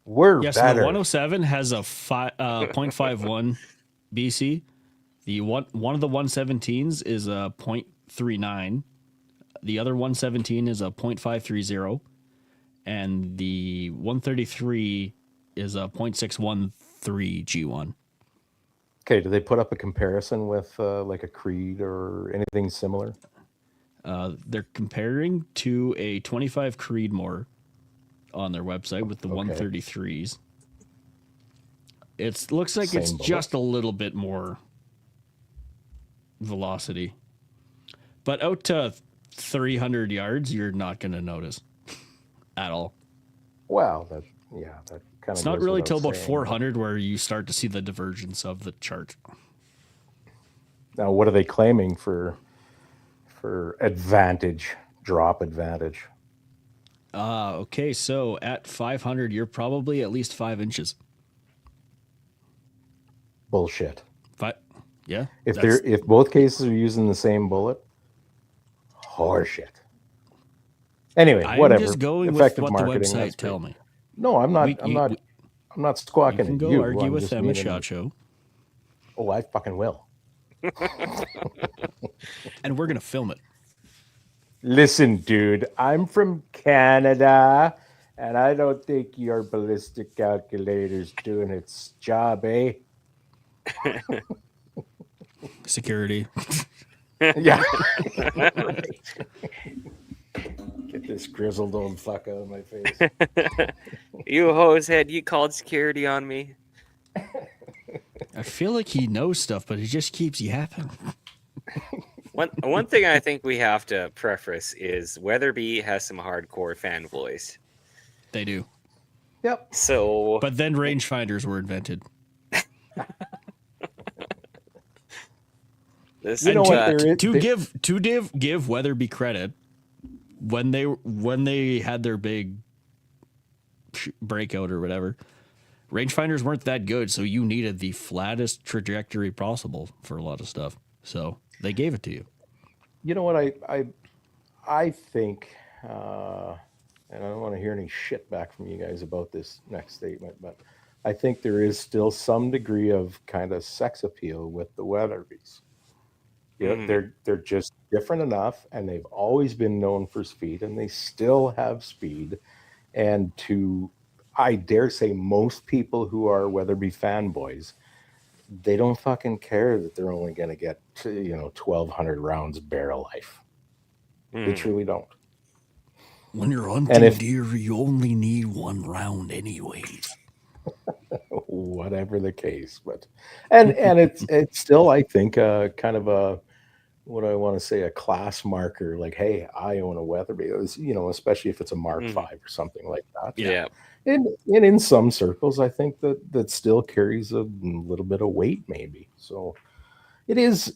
We're So better. the 107 has a 0.51 BC. The one of the 117s is a 0.39. The other 117 is a 0.530, and the 133 is a 0.613 G1. Okay, do they put up a comparison with like a Creed or anything similar? They're comparing to a 25 Creedmoor on their website with the 133s. It looks like it's just a little bit more velocity. But out to 300 yards, you're not going to notice at all. Well, that kind of. It's not really till about 400 where you start to see the divergence of the chart. Now, what are they claiming for drop advantage? Okay, so at 500, you're probably at least 5 inches. Bullshit. Yeah. If both cases are using the same bullet, horseshit. Anyway, whatever. I'm just going Effective with what the marketing, website tell me. No, I'm not. I'm not squawking at you. You can go argue with them at SHOT Show. Oh, I fucking will. And we're gonna film it. Listen, dude, I'm from Canada, and I don't think your ballistic calculator's doing its job, eh? Security. Yeah. Right. Get this grizzled old fuck out of my face. You hosehead, you called security on me. I feel like he knows stuff, but he just keeps yapping. One thing I think we have to preface is Weatherby has some hardcore fan voice. They do. Yep. So, but then rangefinders were invented. You know what? To give Weatherby credit, when they had their big breakout or whatever, rangefinders weren't that good, so you needed the flattest trajectory possible for a lot of stuff. So they gave it to you. You know what I think, and I don't want to hear any shit back from you guys about this next statement, but I think there is still some degree of kind of sex appeal with the Weatherbys. You know, they're just different enough, and they've always been known for speed, and they still have speed. And I dare say, most people who are Weatherby fanboys, they don't fucking care that they're only going to get 1,200 rounds barrel life. They truly don't. When you're hunting deer, you only need 1 round anyways. Whatever the case, but and it's still, I think, kind of a, what do I want to say, a class marker. Like, hey, I own a Weatherby. It was, especially if it's a Mark V or something like that. Yeah. And in some circles, I think that still carries a little bit of weight, maybe. So it is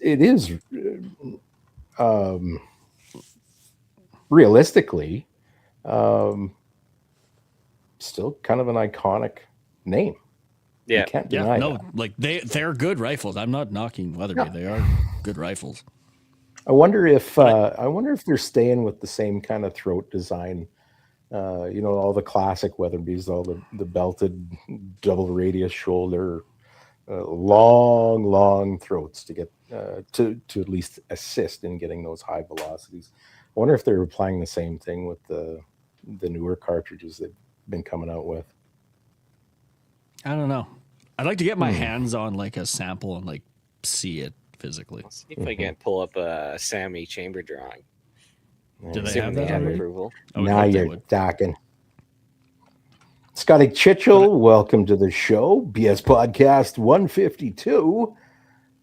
realistically still kind of an iconic name. Yeah. You can't deny that. Like they're good rifles. I'm not knocking Weatherby. Yeah. They are good rifles. I wonder if they're staying with the same kind of throat design. All the classic Weatherbys, all the belted double radius shoulder, long throats to get to at least assist in getting those high velocities. I wonder if they're applying the same thing with the newer cartridges they've been coming out with. I don't know. I'd like to get my hands on like a sample and like see it physically. Let's see if I can pull up a Sammy chamber drawing. Do they have that approval? Now you're talking. Scotty Chitchell, welcome to the show. BS Podcast 152.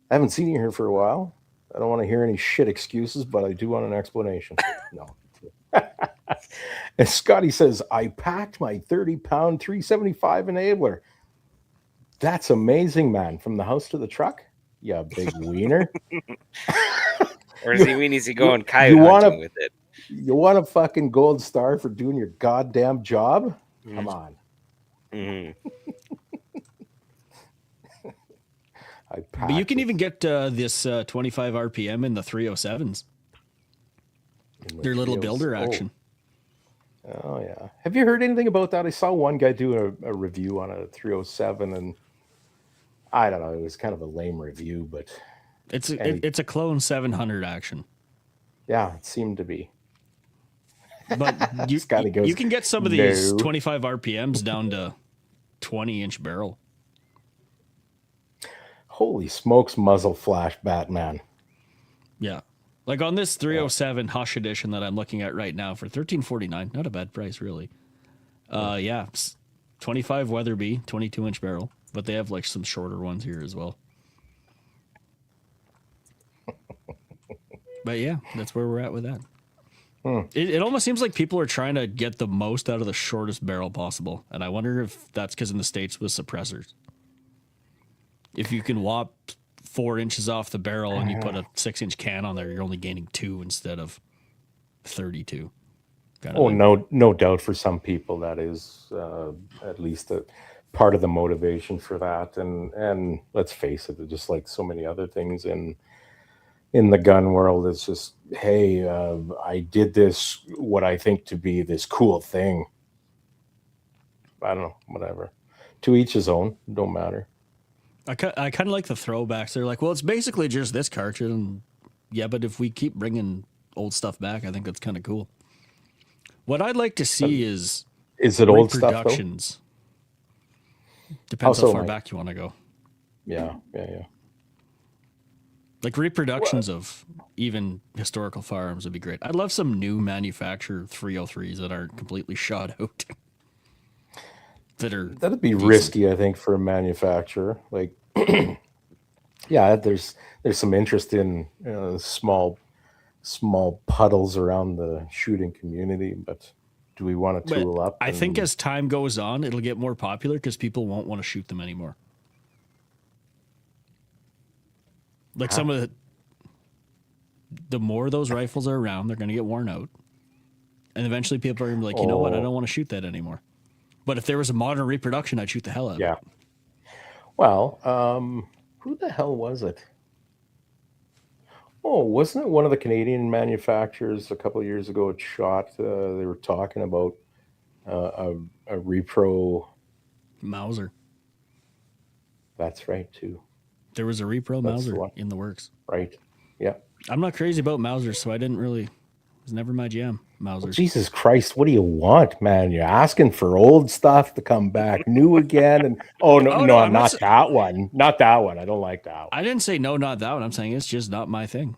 I haven't seen you here for a while. I don't want to hear any shit excuses, but I do want an explanation. No. And Scotty says, I packed my 30-pound 375 enabler. That's amazing, man. From the house to the truck? Yeah, big wiener. Or does he mean he's going coyote hunting with it? You want a fucking gold star for doing your goddamn job? Come on. But you can even get this 25 RPM in the 307s. Their little builder action. Oh, yeah. Have you heard anything about that? I saw one guy do a review on a 307, and I don't know. It was kind of a lame review, but it's a clone 700 action. Yeah, it seemed to be. But you can get some of these 25 RPMs down to 20-inch barrel. Holy smokes, muzzle flash Batman. Yeah. Like on this 307 Hush edition that I'm looking at right now for $13.49. Not a bad price, really. Yeah. 25 Weatherby, 22-inch barrel. But they have like some shorter ones here as well. But yeah, that's where we're at with that. It almost seems like people are trying to get the most out of the shortest barrel possible. And I wonder if that's because in the States with suppressors. If you can whop 4 inches off the barrel and you put a 6-inch can on there, you're only gaining 2 instead of 32. No doubt for some people that is at least a part of the motivation for that. And let's face it, just like so many other things in the gun world, it's just, hey, I did this, what I think to be this cool thing. I don't know, whatever. To each his own, don't matter. I kind of like the throwbacks. They're like, well, it's basically just this cartridge. And yeah, but if we keep bringing old stuff back, I think that's kind of cool. What I'd like to see is it old stuff, though? Reproductions. Depends how far back you want to go. Yeah. Like reproductions of even historical firearms would be great. I'd love some new manufacturer 303s that aren't completely shot out. That'd be decent. Risky, I think, for a manufacturer. Like, yeah, there's some interest in small puddles around the shooting community, but do we want to tool up? I think as time goes on, it'll get more popular because people won't want to shoot them anymore. Like some of the more those rifles are around, they're going to get worn out, and eventually people are going to be like, you know what, I don't want to shoot that anymore. But if there was a modern reproduction, I'd shoot the hell out of it. Well, who the hell was it? Oh, wasn't it one of the Canadian manufacturers a couple of years ago at SHOT? They were talking about a repro Mauser. That's right, too. There was a repro Mauser in the works. Right. Yeah. I'm not crazy about Mausers, so it was never my jam. Mausers. Well, Jesus Christ, what do you want, man? You're asking for old stuff to come back new again, and no, not that one. Not that one. I don't like that one. I didn't say no, not that one. I'm saying it's just not my thing.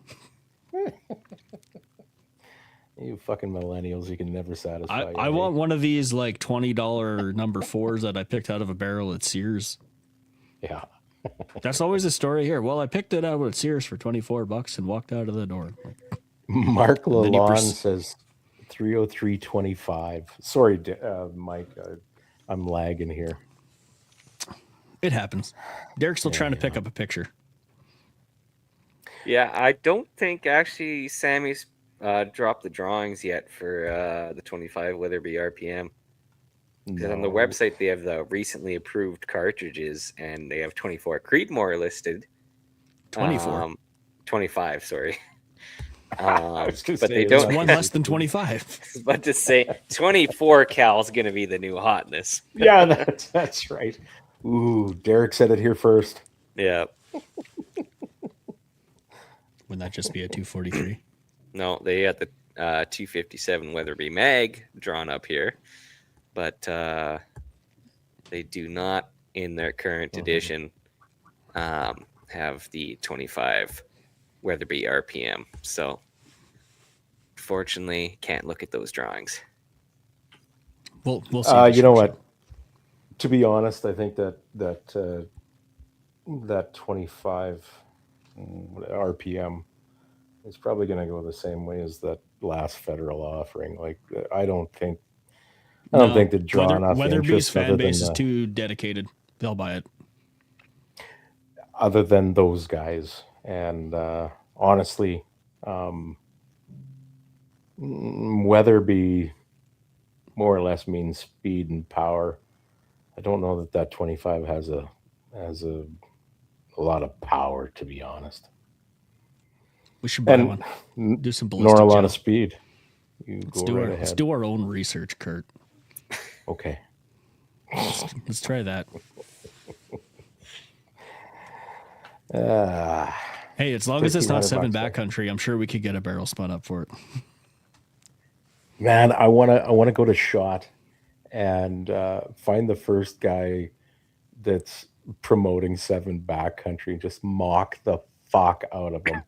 You fucking millennials, you can never satisfy. I want one of these like $20 number 4s that I picked out of a barrel at Sears. Yeah. That's always the story here. Well, I picked it out at Sears for $24 and walked out of the door. Mark Lalonde says 303.25. Sorry, Mike, I'm lagging here. It happens. Derek's still trying to pick up a picture. Yeah, I don't think actually Sammy's dropped the drawings yet for the 25 Weatherby RPM. Because on the website they have the recently approved cartridges, and they have 24 Creedmoor listed. 25, sorry. But they don't. One less than 25. But to say 24 cal is going to be the new hotness. Yeah, that's right. Ooh, Derek said it here first. Yeah. Wouldn't that just be a 243? No, they got the 257 Weatherby mag drawn up here, but they do not, in their current edition, have the 25 Weatherby RPM. So, fortunately, can't look at those drawings. We'll see. You know what? To be honest, I think that 25 RPM is probably going to go the same way as that last federal offering. Like, I don't think they'd draw enough Weatherby's interest. fan base is too dedicated. They'll buy it. Other than those guys, and honestly, Weatherby more or less means speed and power. I don't know that 25 has a lot of power, to be honest. We should buy And one. Do some nor ballistic a lot gel. of speed. You Let's go do right our let's ahead. do our own research, Kurt. Okay. Let's try that. Hey, as long as it's not 7 backcountry, I'm sure we could get a barrel spun up for it. Man, I wanna go to Shot and find the first guy that's promoting 7 backcountry and just mock the fuck out of him.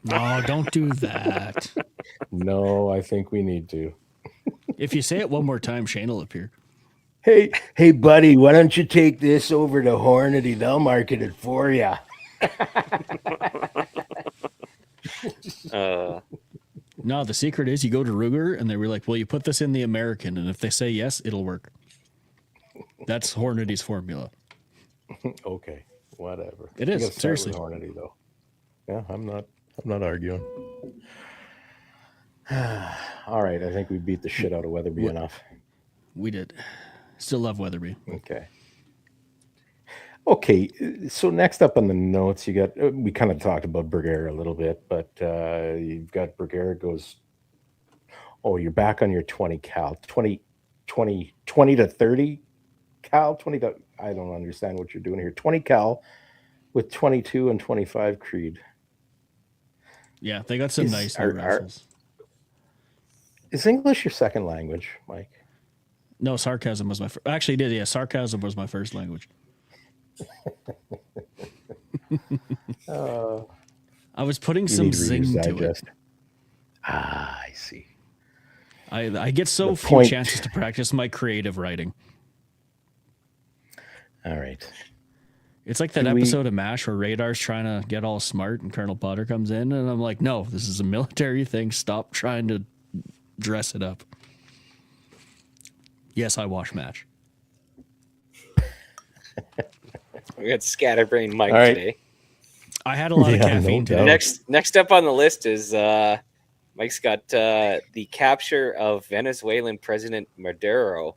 No, don't do that. No, I think we need to. If you say it one more time, Shane will appear. Hey, buddy, why don't you take this over to Hornady? They'll market it for you. No, the secret is you go to Ruger and they were like, well, you put this in the American, and if they say yes, it'll work. That's Hornady's formula. Okay, whatever. It is, You gotta start seriously. with Hornady, though. Yeah, I'm not arguing. All right, I think we beat the shit out of Weatherby enough. We did. Still love Weatherby. Okay, so next up on the notes, you got, we kind of talked about Bergera a little bit, but you've got Bergera goes, oh, you're back on your 20 cal, 20 to 30 cal, 20 to, I don't understand what you're doing here, 20 cal with 22 and 25 Creed. Yeah, they got some nice new rifles. Is English your second language, Mike? No, sarcasm was my first. Actually, did, yeah, sarcasm was my first language. I was putting some zing to it. Ah, I see. I get so few chances to practice my creative writing. All right. It's like that episode of MASH where Radar's trying to get all smart and Colonel Potter comes in, and I'm like, no, this is a military thing. Stop trying to dress it up. Yes, I watch MASH. We got scatterbrain Mike today. I had a lot of caffeine today. Next up on the list is Mike's got the capture of Venezuelan President Maduro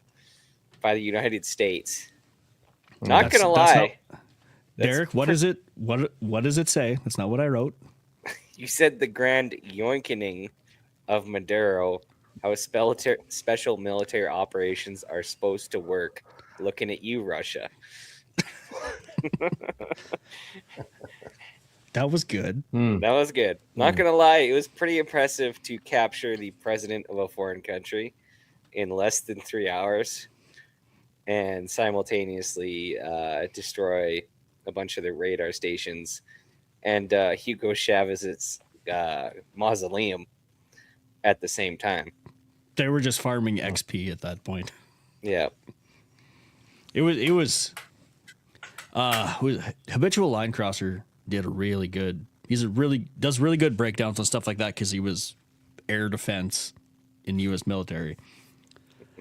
by the United States. Not gonna lie, Derek, what is it? What does it say? That's not what I wrote. You said the grand yoinkening of Maduro, how special military operations are supposed to work. Looking at you, Russia. That was good. That was good. Not gonna lie, it was pretty impressive to capture the president of a foreign country in less than 3 hours and simultaneously destroy a bunch of their radar stations and Hugo Chavez's mausoleum at the same time. They were just farming XP at that point. Yeah. It was Habitual Line Crosser did a really good. Does really good breakdowns and stuff like that because he was air defense in U.S. military.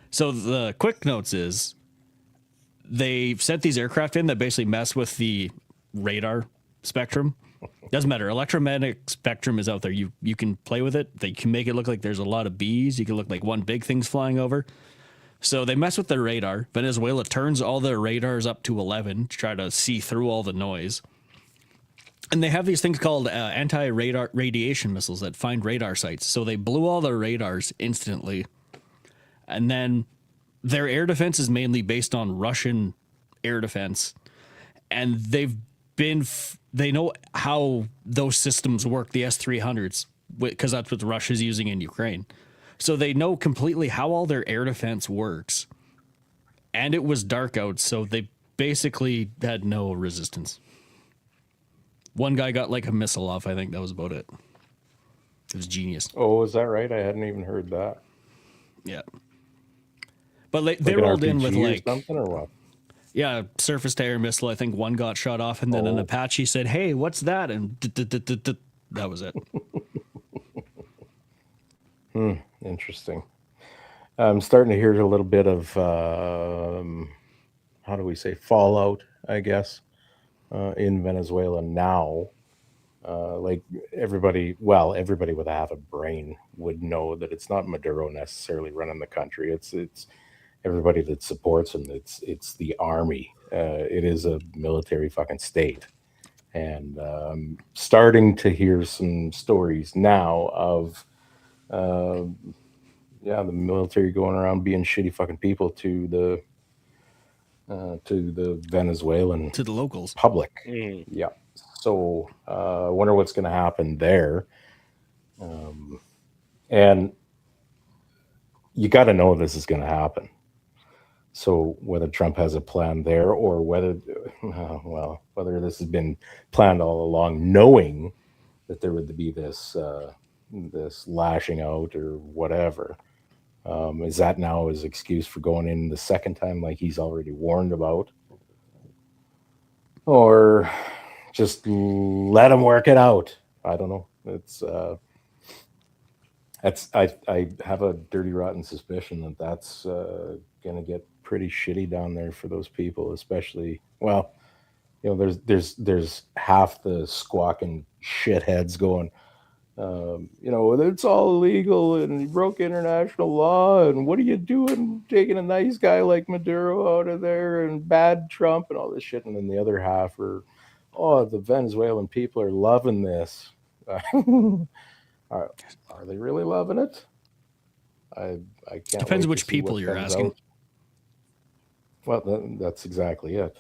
So the quick notes is they've sent these aircraft in that basically mess with the radar spectrum. Doesn't matter. Electromagnetic spectrum is out there. You can play with it. They can make it look like there's a lot of bees. You can look like one big thing's flying over. So they mess with their radar. Venezuela turns all their radars up to 11 to try to see through all the noise. And they have these things called anti-radar radiation missiles that find radar sites. So they blew all their radars instantly. And then their air defense is mainly based on Russian air defense. And they've been... They know how those systems work, the S-300s, because that's what Russia's using in Ukraine. So they know completely how all their air defense works. And it was dark out, so they basically had no resistance. One guy got like a missile off, I think that was about it. It was genius. Oh, is that right? I hadn't even heard that. Yeah. But they rolled in with like... something or what? Yeah, surface-to-air missile. I think one got shot off, and then an Apache said, hey, what's that? And that was it. Interesting. I'm starting to hear a little bit of, how do we say, fallout, I guess, in Venezuela now Like everybody with half a brain would know that it's not Maduro necessarily running the country. It's everybody that supports him. It's the army. It is a military fucking state, and starting to hear some stories now of the military going around being shitty fucking people to the Venezuelan, to the locals public. Mm. Yeah. So I wonder what's going to happen there. And you got to know this is going to happen. So whether Trump has a plan there, or whether this has been planned all along, knowing that there would be this lashing out or whatever, is that now his excuse for going in the second time, like he's already warned about, or just let him work it out? I don't know. I have a dirty rotten suspicion that that's going to get pretty shitty down there for those people, especially, there's half the squawking shitheads going, it's all illegal and you broke international law, and what are you doing taking a nice guy like Maduro out of there, and bad Trump and all this shit. And then the other half are, the Venezuelan people are loving this. Are they really loving it? I can't. Depends which people you're asking. Out. Well, that's exactly it.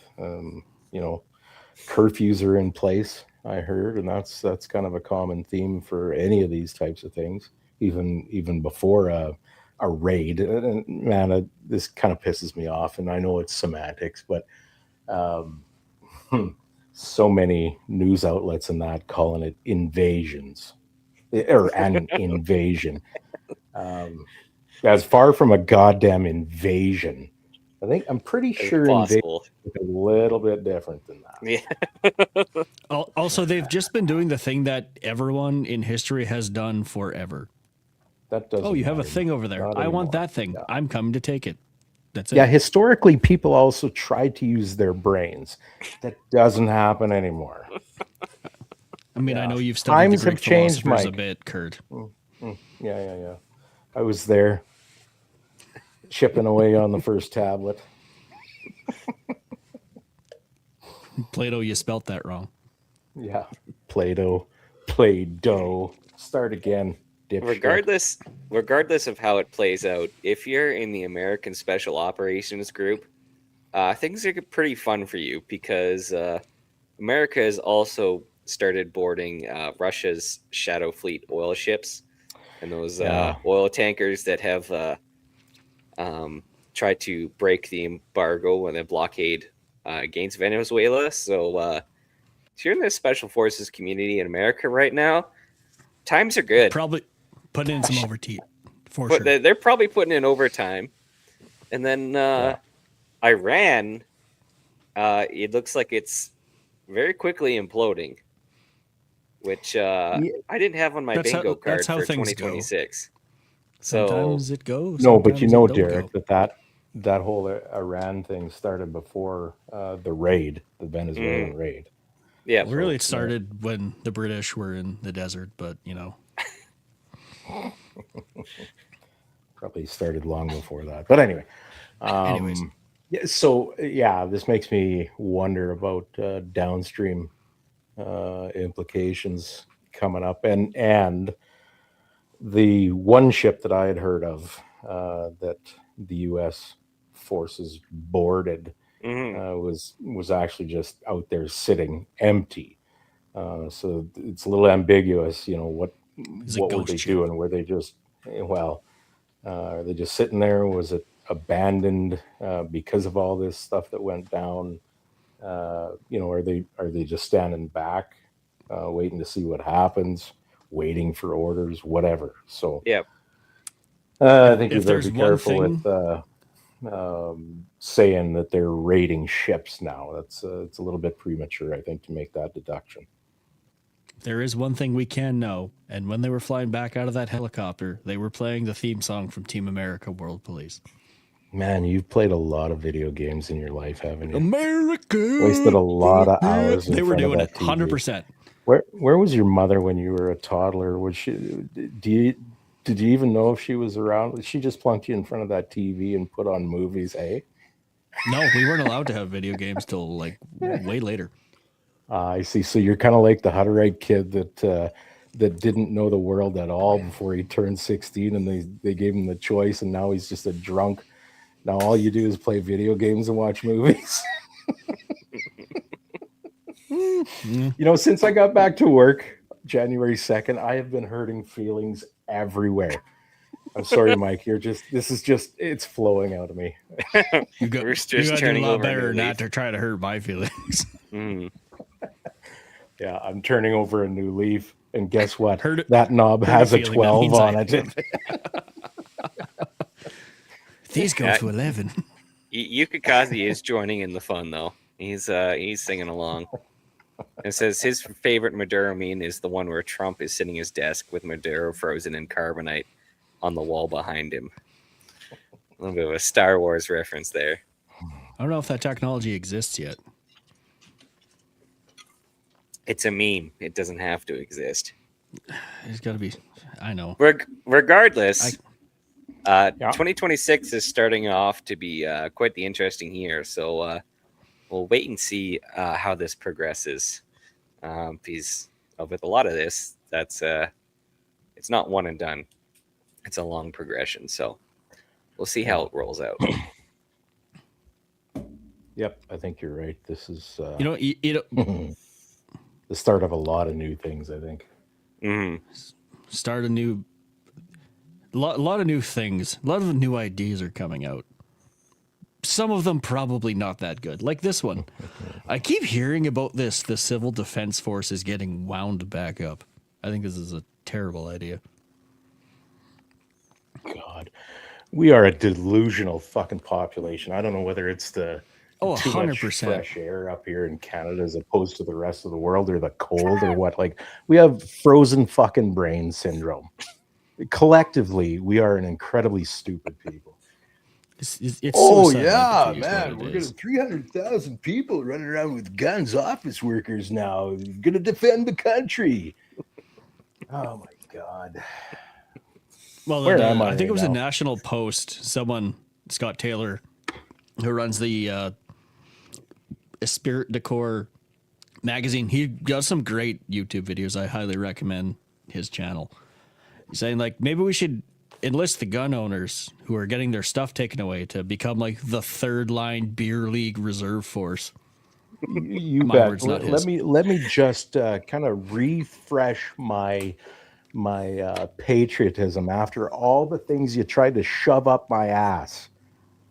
Curfews are in place, I heard, and that's kind of a common theme for any of these types of things, even before a raid. And man, this kind of pisses me off, and I know it's semantics, but so many news outlets and that calling it invasions. Or an invasion. As far from a goddamn invasion. I'm pretty sure invasion is a little bit different than that. Yeah. Also, they've just been doing the thing that everyone in history has done forever. That doesn't. Oh, you have a thing over there. I want that thing. Yeah. I'm coming to take it. That's it. Yeah, historically, people also tried to use their brains. That doesn't happen anymore. I mean, I know you've studied times the Greek have changed, philosophers Mike. a bit, Kurt. Yeah. I was there, chipping away on the first tablet. Plato, you spelt that wrong. Yeah, Play-Doh. Start again. Regardless of how it plays out, if you're in the American Special Operations Group, things are pretty fun for you, because America has also started boarding Russia's Shadow Fleet oil ships, and those oil tankers that have tried to break the embargo and the blockade against Venezuela. So if you're in the Special Forces community in America right now, times are good. Probably putting in some overtime for sure. They're probably putting in overtime. And then Iran, it looks like it's very quickly imploding, which I didn't have on my bingo card for 2026. So sometimes it goes. No, but Derek, that whole Iran thing started before the raid, the Venezuelan raid. Yeah, well, really, it started when the British were in the desert, but probably started long before that. But anyway, anyways. This makes me wonder about downstream implications coming up, and the one ship that I had heard of that the U.S. forces boarded was actually just out there sitting empty. So it's a little ambiguous, what were they doing? Were they just are they just sitting there? Was it abandoned because of all this stuff that went down? Are they just standing back, waiting to see what happens, waiting for orders, whatever? So I think you better be careful with saying that they're raiding ships now. It's a little bit premature, I think, to make that deduction. There is one thing we can know, and when they were flying back out of that helicopter, they were playing the theme song from Team America: World Police. Man, you've played a lot of video games in your life, haven't you? America! Wasted a lot of hours. They were doing it 100%. Where was your mother when you were a toddler? Was she? Did you even know if she was around? She just plunked you in front of that TV and put on movies, eh? No, we weren't allowed to have video games till like way later. I see. So you're kind of like the Hutterite kid that didn't know the world at all before he turned 16, and they gave him the choice, and now he's just a drunk. Now all you do is play video games and watch movies. You know, since I got back to work January 2nd, I have been hurting feelings everywhere. I'm sorry, Mike. It's flowing out of me. You got to do a lot better than that to try to hurt my feelings. Yeah, I'm turning over a new leaf, and guess what? That knob has a 12 on it. These go to 11. Yukikazi is joining in the fun, though. He's singing along. It says his favorite Maduro meme is the one where Trump is sitting at his desk with Maduro frozen in carbonite on the wall behind him. A little bit of a Star Wars reference there. I don't know if that technology exists yet. It's a meme. It doesn't have to exist. It's got to be. I know. Regardless, 2026 is starting off to be quite the interesting year. So we'll wait and see how this progresses. Because with a lot of this, it's not one and done. It's a long progression. So we'll see how it rolls out. Yep, I think you're right. This is the start of a lot of new things, I think. Start a lot of new things. A lot of new ideas are coming out. Some of them probably not that good. Like this one. I keep hearing about this. The Civil Defense Force is getting wound back up. I think this is a terrible idea. God. We are a delusional fucking population. I don't know whether it's the too much 100%. fresh air up here in Canada as opposed to the rest of the world, or the cold, or what. Like, we have frozen fucking brain syndrome. Collectively, we are an incredibly stupid people. It's so sad, yeah, like, man, we're gonna 300,000 people running around with guns, office workers now, gonna defend the country. Oh my God. Well, I think it was a National Post. Someone, Scott Taylor, who runs the Spirit Decor magazine, he got some great YouTube videos. I highly recommend his channel. He's saying, like, maybe we should enlist the gun owners who are getting their stuff taken away to become like the third line beer league reserve force. You bet. Let me just kind of refresh my patriotism after all the things you tried to shove up my ass.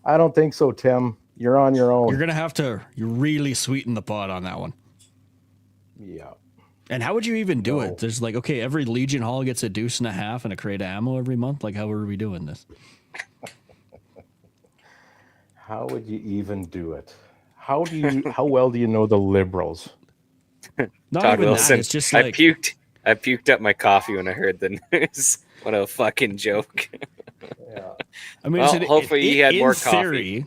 I don't think so, Tim. You're on your own. You're gonna have to really sweeten the pot on that one. Yeah. And how would you even do it? There's like, okay, every Legion Hall gets a deuce and a half and a crate of ammo every month. Like, how are we doing this? How would you even do it? How well do you know the Liberals? Not Todd even Wilson. that. It's just like, I puked up my coffee when I heard the news. What a fucking joke. Yeah. I mean, well, hopefully he had more theory,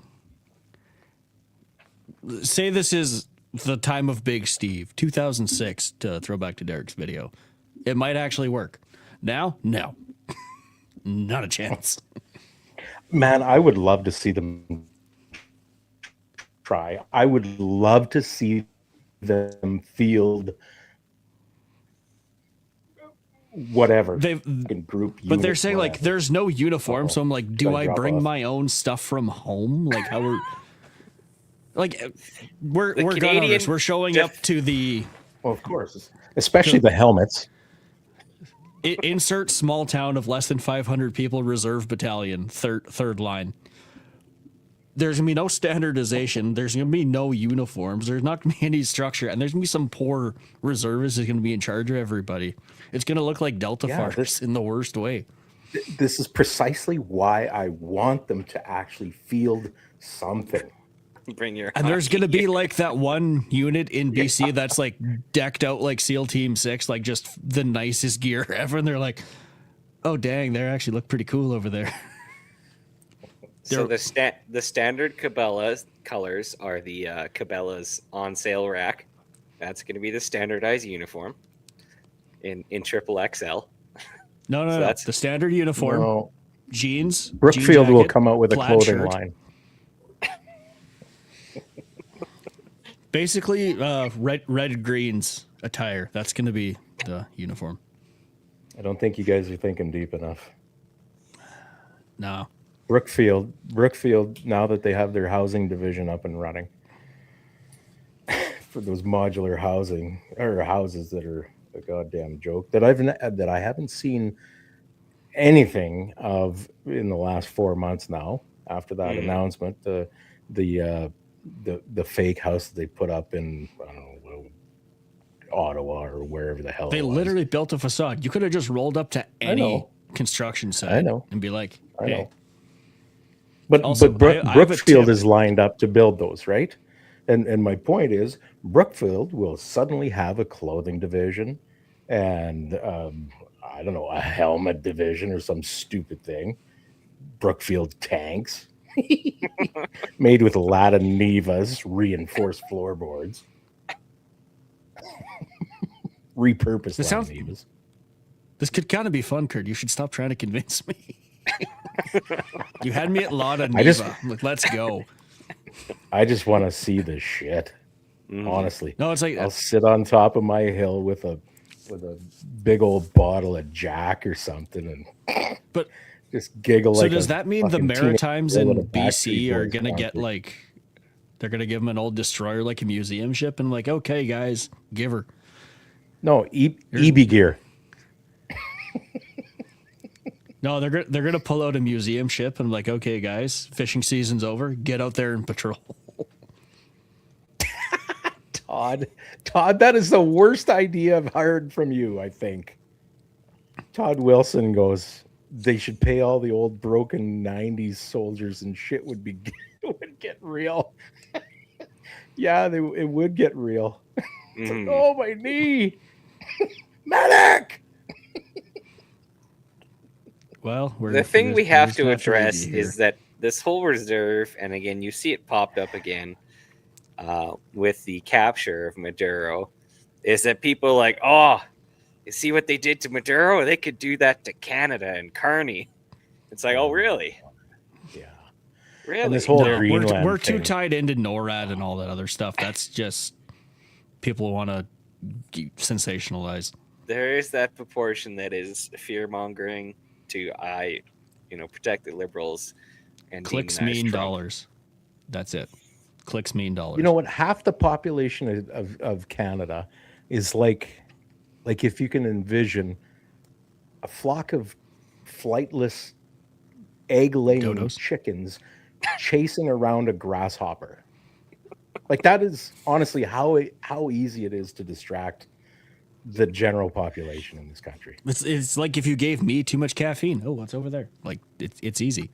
coffee. Say this is the time of Big Steve, 2006, to throw back to Derek's video. It might actually work. Now, no. Not a chance. Man, I would love to see them try. I would love to see them field whatever group. But they're saying, like, there's no uniform. So I'm like, do I bring my own stuff from home? Like, how are... Like, we're gun owners. We're showing up to the... Well, of course. Especially the helmets. Insert small town of less than 500 people, reserve battalion, third line. There's going to be no standardization. There's going to be no uniforms. There's not going to be any structure. And there's going to be some poor reservist who's going to be in charge of everybody. It's going to look like Delta Force in the worst way. This is precisely why I want them to actually field something. Bring your and there's going to be like that one unit in BC that's like decked out like SEAL Team 6, like just the nicest gear ever. And they're like, oh, dang, they actually look pretty cool over there. So the standard Cabela's colors are the Cabela's on sale rack. That's going to be the standardized uniform. in triple XL. No, So that's the standard uniform, No. jeans. Brookfield jean will jacket, come out with a plaid clothing shirt. line. Basically, red greens attire. That's going to be the uniform. I don't think you guys are thinking deep enough. No. Brookfield, now that they have their housing division up and running for those modular housing or houses that are a goddamn joke that I haven't seen anything of in the last 4 months now after that announcement, the fake house that they put up in, I don't know, Ottawa or wherever the hell They it was. literally built a facade. You could have just rolled up to any construction site and be like, I hey. know. But Also, but I have a Brookfield tip. is lined up to build those, right? And my point is, Brookfield will suddenly have a clothing division, and I don't know, a helmet division or some stupid thing. Brookfield tanks, made with Ladinivas reinforced floorboards, repurposed Ladinivas. This could kind of be fun, Kurt. You should stop trying to convince me. You had me at Lada Niva. I'm like, let's go. I just want to see the shit. Honestly. No, it's like I'll sit on top of my hill with a big old bottle of Jack or something and just giggle. So like does a that mean the fucking Maritimes teenager in with a Backstreet BC are Boys gonna get concert. like they're gonna give them an old destroyer like a museum ship and like, okay guys, give her. No, EB gear. No, they're gonna pull out a museum ship and like, okay, guys, fishing season's over. Get out there and patrol. Todd, that is the worst idea I've heard from you. I think Todd Wilson goes, they should pay all the old broken '90s soldiers and shit would get real. Yeah, it would get real. It's like, oh, my knee, medic. Well, the thing we have to address is that this whole reserve, and again, you see it popped up again with the capture of Maduro, is that people are like, oh, you see what they did to Maduro? They could do that to Canada and Carney. It's like, oh, really? Yeah. Really? And this whole Greenland we're too thing. tied into NORAD and all that other stuff. That's just people want to sensationalize. There is that proportion that is fear mongering to protect the liberals and Clicks demonize mean Trump. dollars. That's it. Clicks mean dollars. You know what? Half the population of Canada is like if you can envision a flock of flightless egg-laying chickens chasing around a grasshopper. Like that is honestly how easy it is to distract the general population in this country. It's like if you gave me too much caffeine. Oh, what's over there? Like it's easy.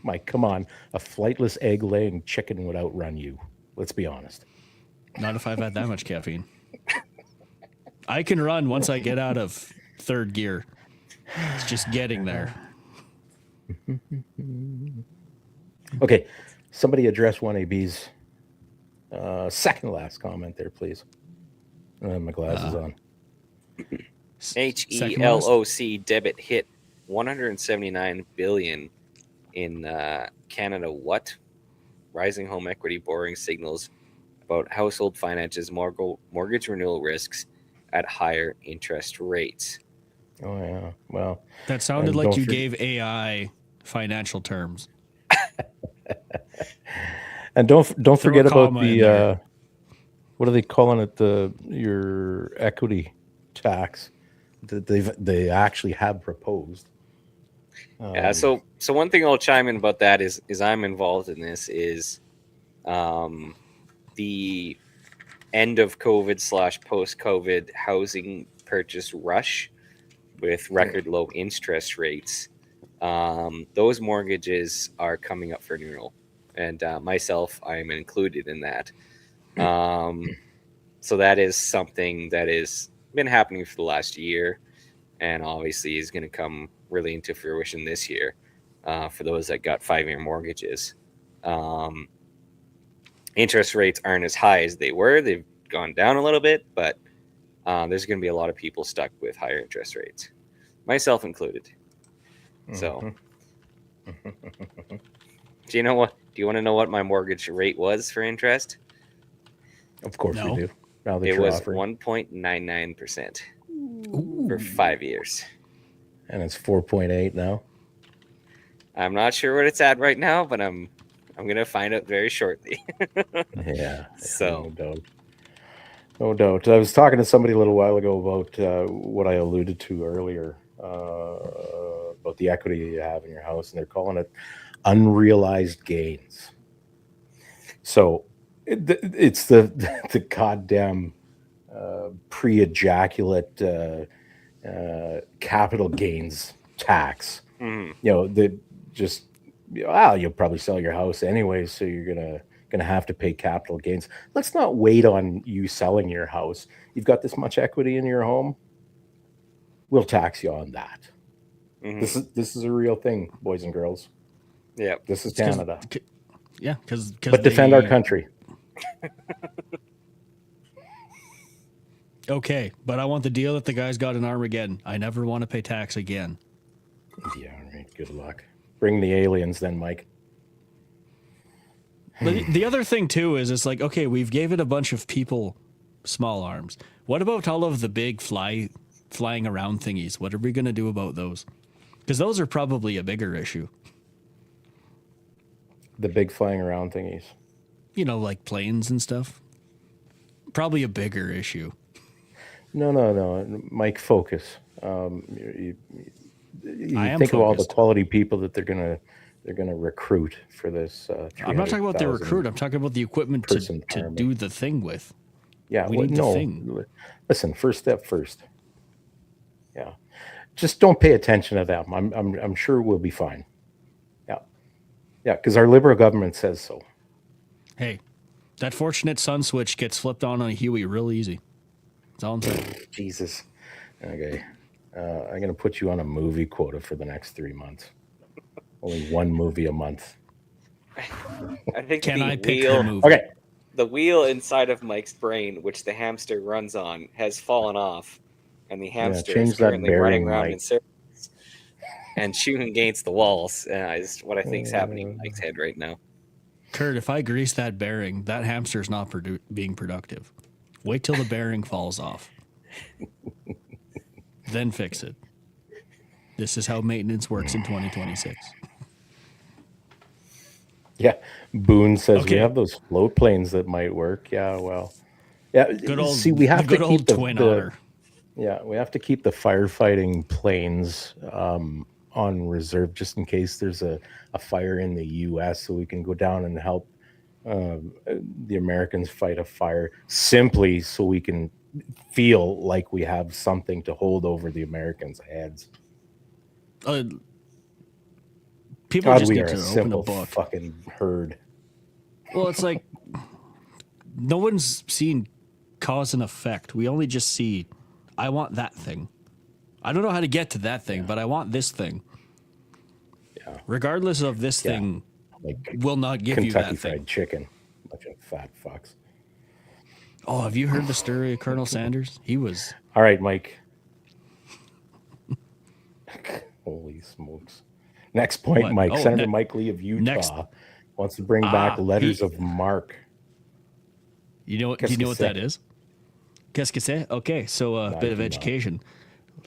Mike, come on. A flightless egg-laying chicken would outrun you. Let's be honest. Not if I've had that much caffeine. I can run once I get out of third gear. It's just getting there. Okay, somebody address 1AB's second last comment there, please. My glasses on. HELOC debit hit 179 billion in Canada. What? Rising home equity borrowing signals about household finances, mortgage renewal risks at higher interest rates. Oh yeah. Well, that sounded like you gave AI financial terms. And don't forget about the what are they calling it? Your equity tax that they actually have proposed. Yeah. So one thing I'll chime in about that is I'm involved in this is the end of COVID / post-COVID housing purchase rush with record low interest rates. Those mortgages are coming up for renewal, and myself, I am included in that. So that is something that has been happening for the last year, and obviously is going to come really into fruition this year for those that got 5-year mortgages. Interest rates aren't as high as they were. They've gone down a little bit, but there's going to be a lot of people stuck with higher interest rates, myself included. So, do you know what? Do you want to know what my mortgage rate was for interest? Of course we do. Now that It you're was offering. 1.99% for 5 years. And it's 4.8 now. I'm not sure what it's at right now, but I'm going to find out very shortly. Yeah. So, No doubt. No doubt. I was talking to somebody a little while ago about what I alluded to earlier about the equity you have in your house, and they're calling it unrealized gains. So it's the goddamn pre-ejaculate capital gains tax. Mhm. You know, that just you'll probably sell your house anyway, so you're gonna have to pay capital gains. Let's not wait on you selling your house. You've got this much equity in your home. We'll tax you on that. Mhm. This is a real thing, boys and girls. Yeah, this is Canada. Yeah, because but defend our country. Okay, but I want the deal that the guys got in Armageddon. I never want to pay tax again. Yeah, right. Good luck. Bring the aliens then, Mike. But the other thing too is it's like, okay, we've gave it a bunch of people small arms. What about all of the big flying around thingies? What are we going to do about those? Because those are probably a bigger issue. The big flying around thingies. You know, like planes and stuff. Probably a bigger issue. No. Mike, focus. You I am think of all the focused. quality people that they're gonna recruit for this. I'm not talking about the recruit. I'm talking about the equipment to army. do the thing with. Yeah, we need the thing. Listen, first step first. Yeah, just don't pay attention to them. I'm sure we'll be fine. Yeah, because our Liberal government says so. Hey, that fortunate sun switch gets flipped on a Huey real easy. That's all I'm saying. Jesus. Okay. I'm going to put you on a movie quota for the next 3 months. Only one movie a month. I think Can the I pick wheel, the movie? Okay. the wheel inside of Mike's brain, which the hamster runs on, has fallen off, and the hamster change is that currently running bearing, around Mike. in circles and shooting against the walls. Is what I think is happening in Mike's head right now. Kurt, if I grease that bearing, that hamster's not being productive. Wait till the bearing falls off. Then fix it. This is how maintenance works in 2026. Yeah. Boone says Okay. we have those float planes that might work. Yeah, well. Yeah, Good old, see, we have the good to old keep the Twin Otter. Yeah, we have to keep the firefighting planes on reserve just in case there's a fire in the U.S. so we can go down and help the Americans fight a fire simply so we can feel like we have something to hold over the Americans' heads. People God, just we need are to a open a simple book. fucking herd. Well, it's like no one's seen cause and effect. We only just see, I want that thing. I don't know how to get to that thing, but I want this thing. Yeah. Regardless of this thing, will not give you Kentucky that thing. Fried Chicken. Bunch of fat fucks. Oh, have you heard the story of Colonel Sanders? He was. All right, Mike. Holy smokes. Next point, What? Mike. Oh, Senator Mike Lee of Utah wants to bring back letters of marque. You know what that is? Qu'est-ce que c'est? Okay, so a bit of education.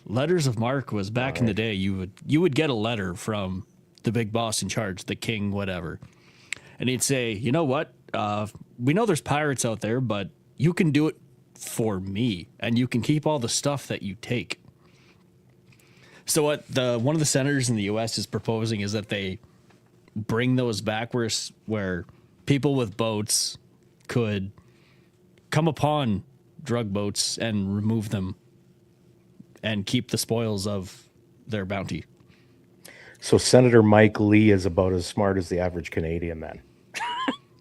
Letters of marque was back in the day. You would get a letter from the big boss in charge, the king, whatever, and he'd say, you know what? We know there's pirates out there, but you can do it for me, and you can keep all the stuff that you take. So what one of the senators in the U.S. is proposing is that they bring those back where people with boats could come upon drug boats and remove them and keep the spoils of their bounty. So Senator Mike Lee is about as smart as the average Canadian then.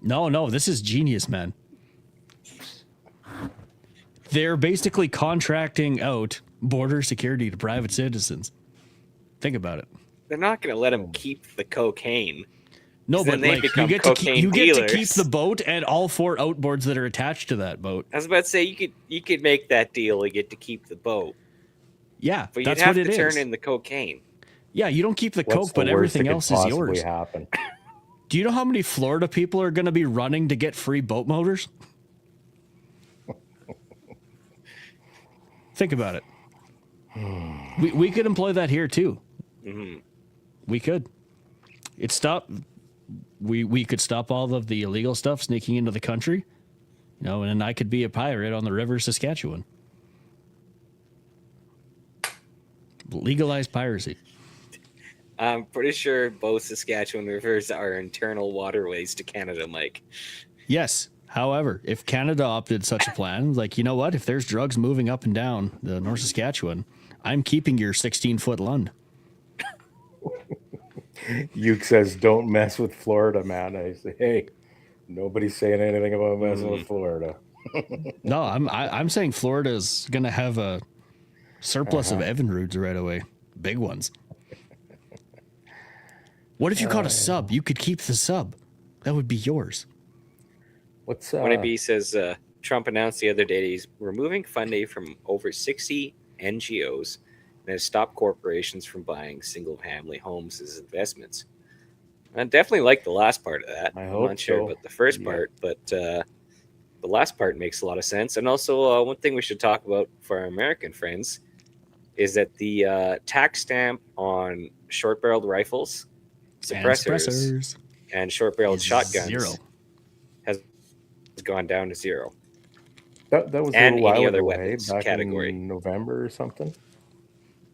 No, this is genius, man. They're basically contracting out border security to private citizens. Think about it. They're not going to let him keep the cocaine. No, Then but they like you become get to keep, cocaine you get to keep dealers. the boat and all 4 outboards that are attached to that boat. I was about to say you could make that deal and get to keep the boat, Yeah, but you'd that's have what to it turn is. in the cocaine. Yeah, you don't keep the What's coke, the but worst that everything could else is possibly yours. happen? Do you know how many Florida people are going to be running to get free boat motors? Think about it. We could employ that here too. Mm-hmm. We could. It stop. We could stop all of the illegal stuff sneaking into the country, and then I could be a pirate on the river Saskatchewan. Legalized piracy. I'm pretty sure both Saskatchewan rivers are internal waterways to Canada, Mike. Yes. However, if Canada opted such a plan, like, you know what? If there's drugs moving up and down the North Saskatchewan, I'm keeping your 16-foot Lund. Uke says, "Don't mess with Florida, man." I say, "Hey, nobody's saying anything about messing with Florida." No, I'm saying Florida's gonna have a surplus of Evinrudes right away, big ones. What if you caught a sub? You could keep the sub. That would be yours. What's Winnaby says Trump announced the other day that he's removing funding from over 60 NGOs and has stopped corporations from buying single-family homes as investments. I definitely like the last part of that. I'm hope not sure so. about the first part, but the last part makes a lot of sense. And also, one thing we should talk about for our American friends is that the tax stamp on short-barreled rifles, suppressors, and short-barreled is shotguns 0. has gone down to 0. That was a And little while any other ago, weapons back category. in November or something.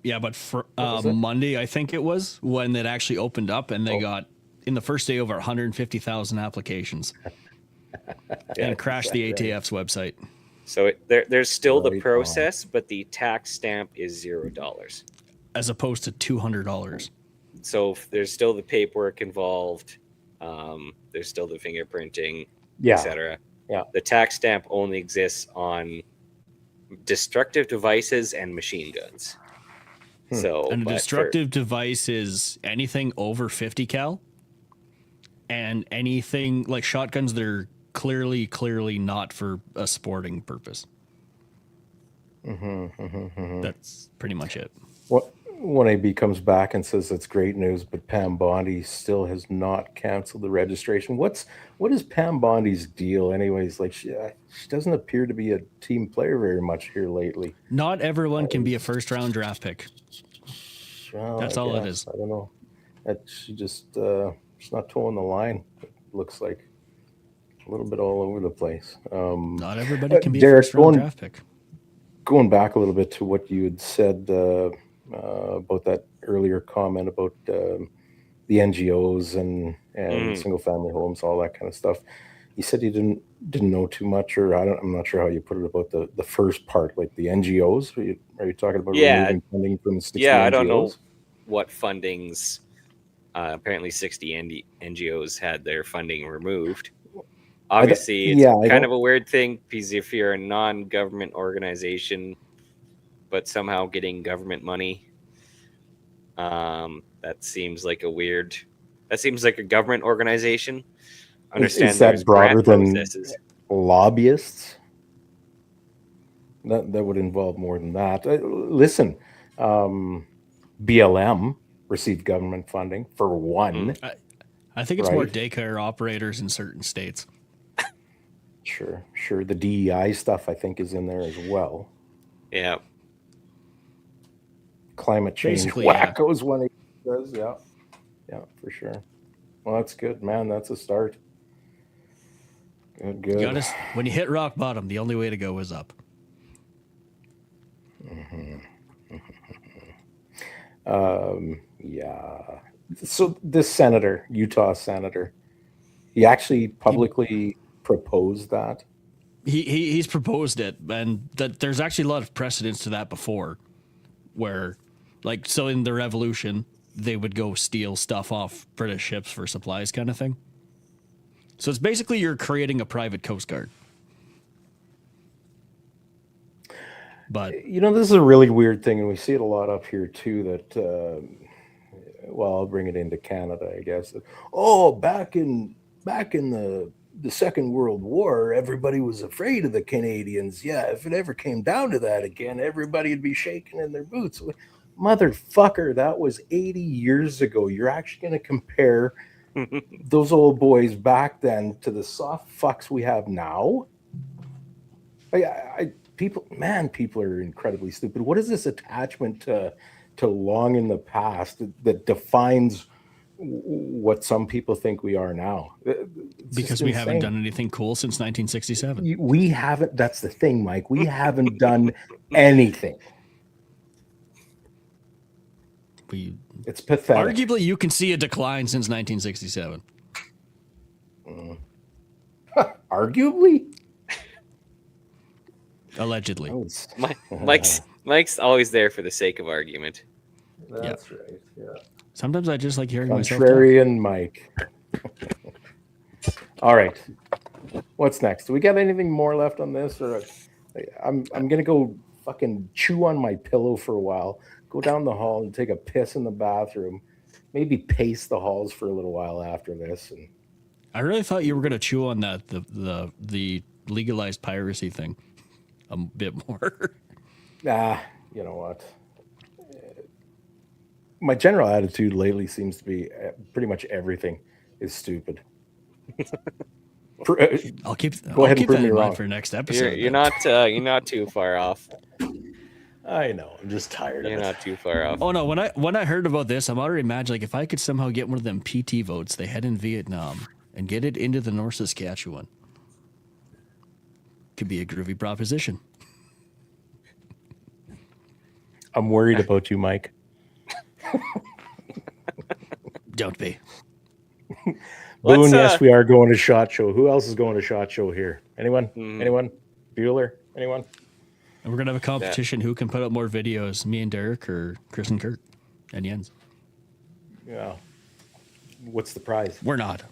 Yeah, but for was it? Monday, I think it was, when it actually opened up and they got, in the first day, over 150,000 applications. And crashed the ATF's website. So there's still the Right process, but the tax stamp is $0. As opposed to $200. So there's still the paperwork involved. There's still the fingerprinting, Yeah. etc. Yeah. The tax stamp only exists on destructive devices and machine guns. So, And a but destructive device is anything over 50 cal. And anything like shotguns that are clearly not for a sporting purpose. That's pretty much it. When AB comes back and says it's great news, but Pam Bondi still has not canceled the registration. What is Pam Bondi's deal, anyways? Like she doesn't appear to be a team player very much here lately. Not everyone can be a first round draft pick. Well, That's all it is. I don't know. She just she's not towing the line. It looks like a little bit all over the place. Not everybody can be Derek, a first round draft pick. Going back a little bit to what you had said about that earlier comment about the NGOs and single family homes, all that kind of stuff. You said you didn't know too much, or I'm not sure how you put it about the first part, like the NGOs. Are you talking about removing funding from 60 NGOs? I don't know what fundings. Apparently, 60 NGOs had their funding removed. Obviously, it's kind of a weird thing because if you're a non-government organization, but somehow getting government money, that seems like a government organization. Understand is that broader than processes. Lobbyists? That would involve more than that. Listen, BLM received government funding for one. I think it's more daycare operators in certain states. Sure. The DEI stuff, I think, is in there as well. Yeah. Climate change Basically, wackos when it does. Yeah, for sure. Well, that's good, man. That's a start. Good. When you hit rock bottom, the only way to go is up. Yeah. So this Utah senator, he actually publicly proposed that. He's proposed it, and that there's actually a lot of precedence to that before, where, like, so in the Revolution, they would go steal stuff off British ships for supplies, kind of thing. So it's basically you're creating a private Coast Guard. But this is a really weird thing, and we see it a lot up here too. That well, I'll bring it into Canada, I guess. Oh, back in the Second World War, everybody was afraid of the Canadians. Yeah, if it ever came down to that again, everybody'd be shaking in their boots. Motherfucker, that was 80 years ago. You're actually going to compare those old boys back then to the soft fucks we have now? People are incredibly stupid. What is this attachment to long in the past that defines what some people think we are now? It's because we haven't done anything cool since 1967. We haven't. That's the thing, Mike. We haven't done anything. It's pathetic. Arguably, you can see a decline since 1967. Arguably? Allegedly. Mike's always there for the sake of argument. That's right. Yeah. Sometimes I just like hearing myself talk. Contrarian Mike. All right. What's next? Do we got anything more left on this? Or I'm gonna go fucking chew on my pillow for a while. Go down the hall and take a piss in the bathroom. Maybe pace the halls for a little while after this. And I really thought you were gonna chew on that the legalized piracy thing a bit more. You know what? My general attitude lately seems to be pretty much everything is stupid. Go ahead and prove me wrong for next episode. You're not too far off. I know. I'm just tired. You're not too far off. Oh no! When I heard about this, I'm already imagining like if I could somehow get one of them PT votes they had in Vietnam and get it into the North Saskatchewan, could be a groovy proposition. I'm worried about you, Mike. Don't be. Boone, yes, we are going to SHOT Show. Who else is going to SHOT Show here? Anyone? Anyone? Bueller? Anyone? And we're gonna have a competition. Who can put up more videos? Me and Derek, or Chris and Kurt, and Jens? Yeah. What's the prize? We're not.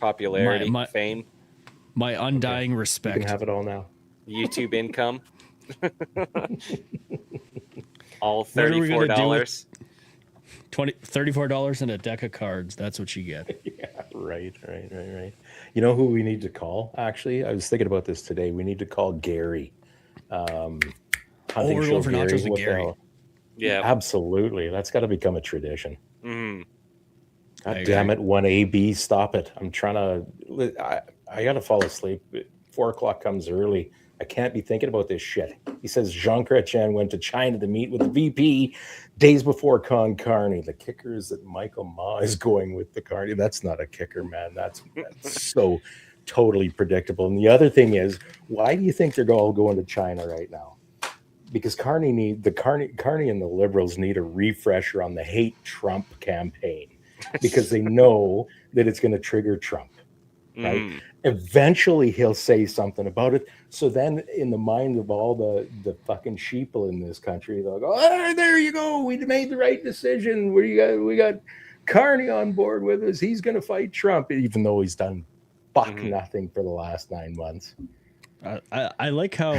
Popularity, fame. My undying respect. You can have it all now. YouTube income. All $34. $34 and a deck of cards. That's what you get. Yeah, right. You know who we need to call? Actually, I was thinking about this today. We need to call Gary. We're going for nachos with Gary. Yeah, absolutely. That's got to become a tradition. Mm. God damn it, 1AB, stop it. I'm trying to. I got to fall asleep. 4:00 comes early. I can't be thinking about this shit. He says Jean Chrétien went to China to meet with the VP days before Con Carne. The kicker is that Michael Ma is going with the Carney. That's not a kicker, man. That's so totally predictable. And the other thing is, why do you think they're all going to China right now? Because Carney and the Liberals need a refresher on the hate Trump campaign because they know that it's going to trigger Trump. Right. Eventually he'll say something about it. So then in the mind of all the fucking sheeple in this country, they'll go, oh, there you go. We made the right decision. We got Carney on board with us. He's going to fight Trump, even though he's done nothing for the last 9 months. I like how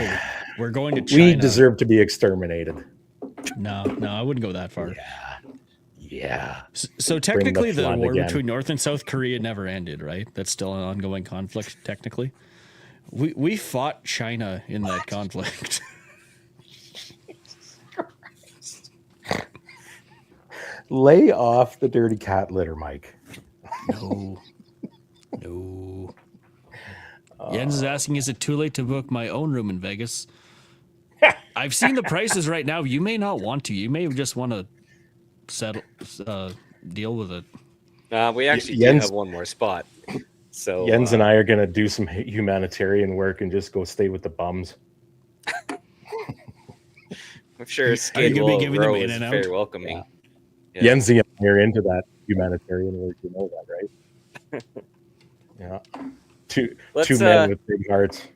we're going to China. We deserve to be exterminated. No, I wouldn't go that far. Yeah. So technically the war between North and South Korea never ended, right? That's still an ongoing conflict, technically. We fought China in that conflict. Lay off the dirty cat litter, Mike. No. Jens is asking, is it too late to book my own room in Vegas? I've seen the prices right now. You may not want to. You may just want to deal with it. We actually do have one more spot. So Jens and I are going to do some humanitarian work and just go stay with the bums. I'm sure Skid will be very welcoming. Yeah. Jens and I are into that humanitarian work. You know that, right? Yeah. Two men with big hearts.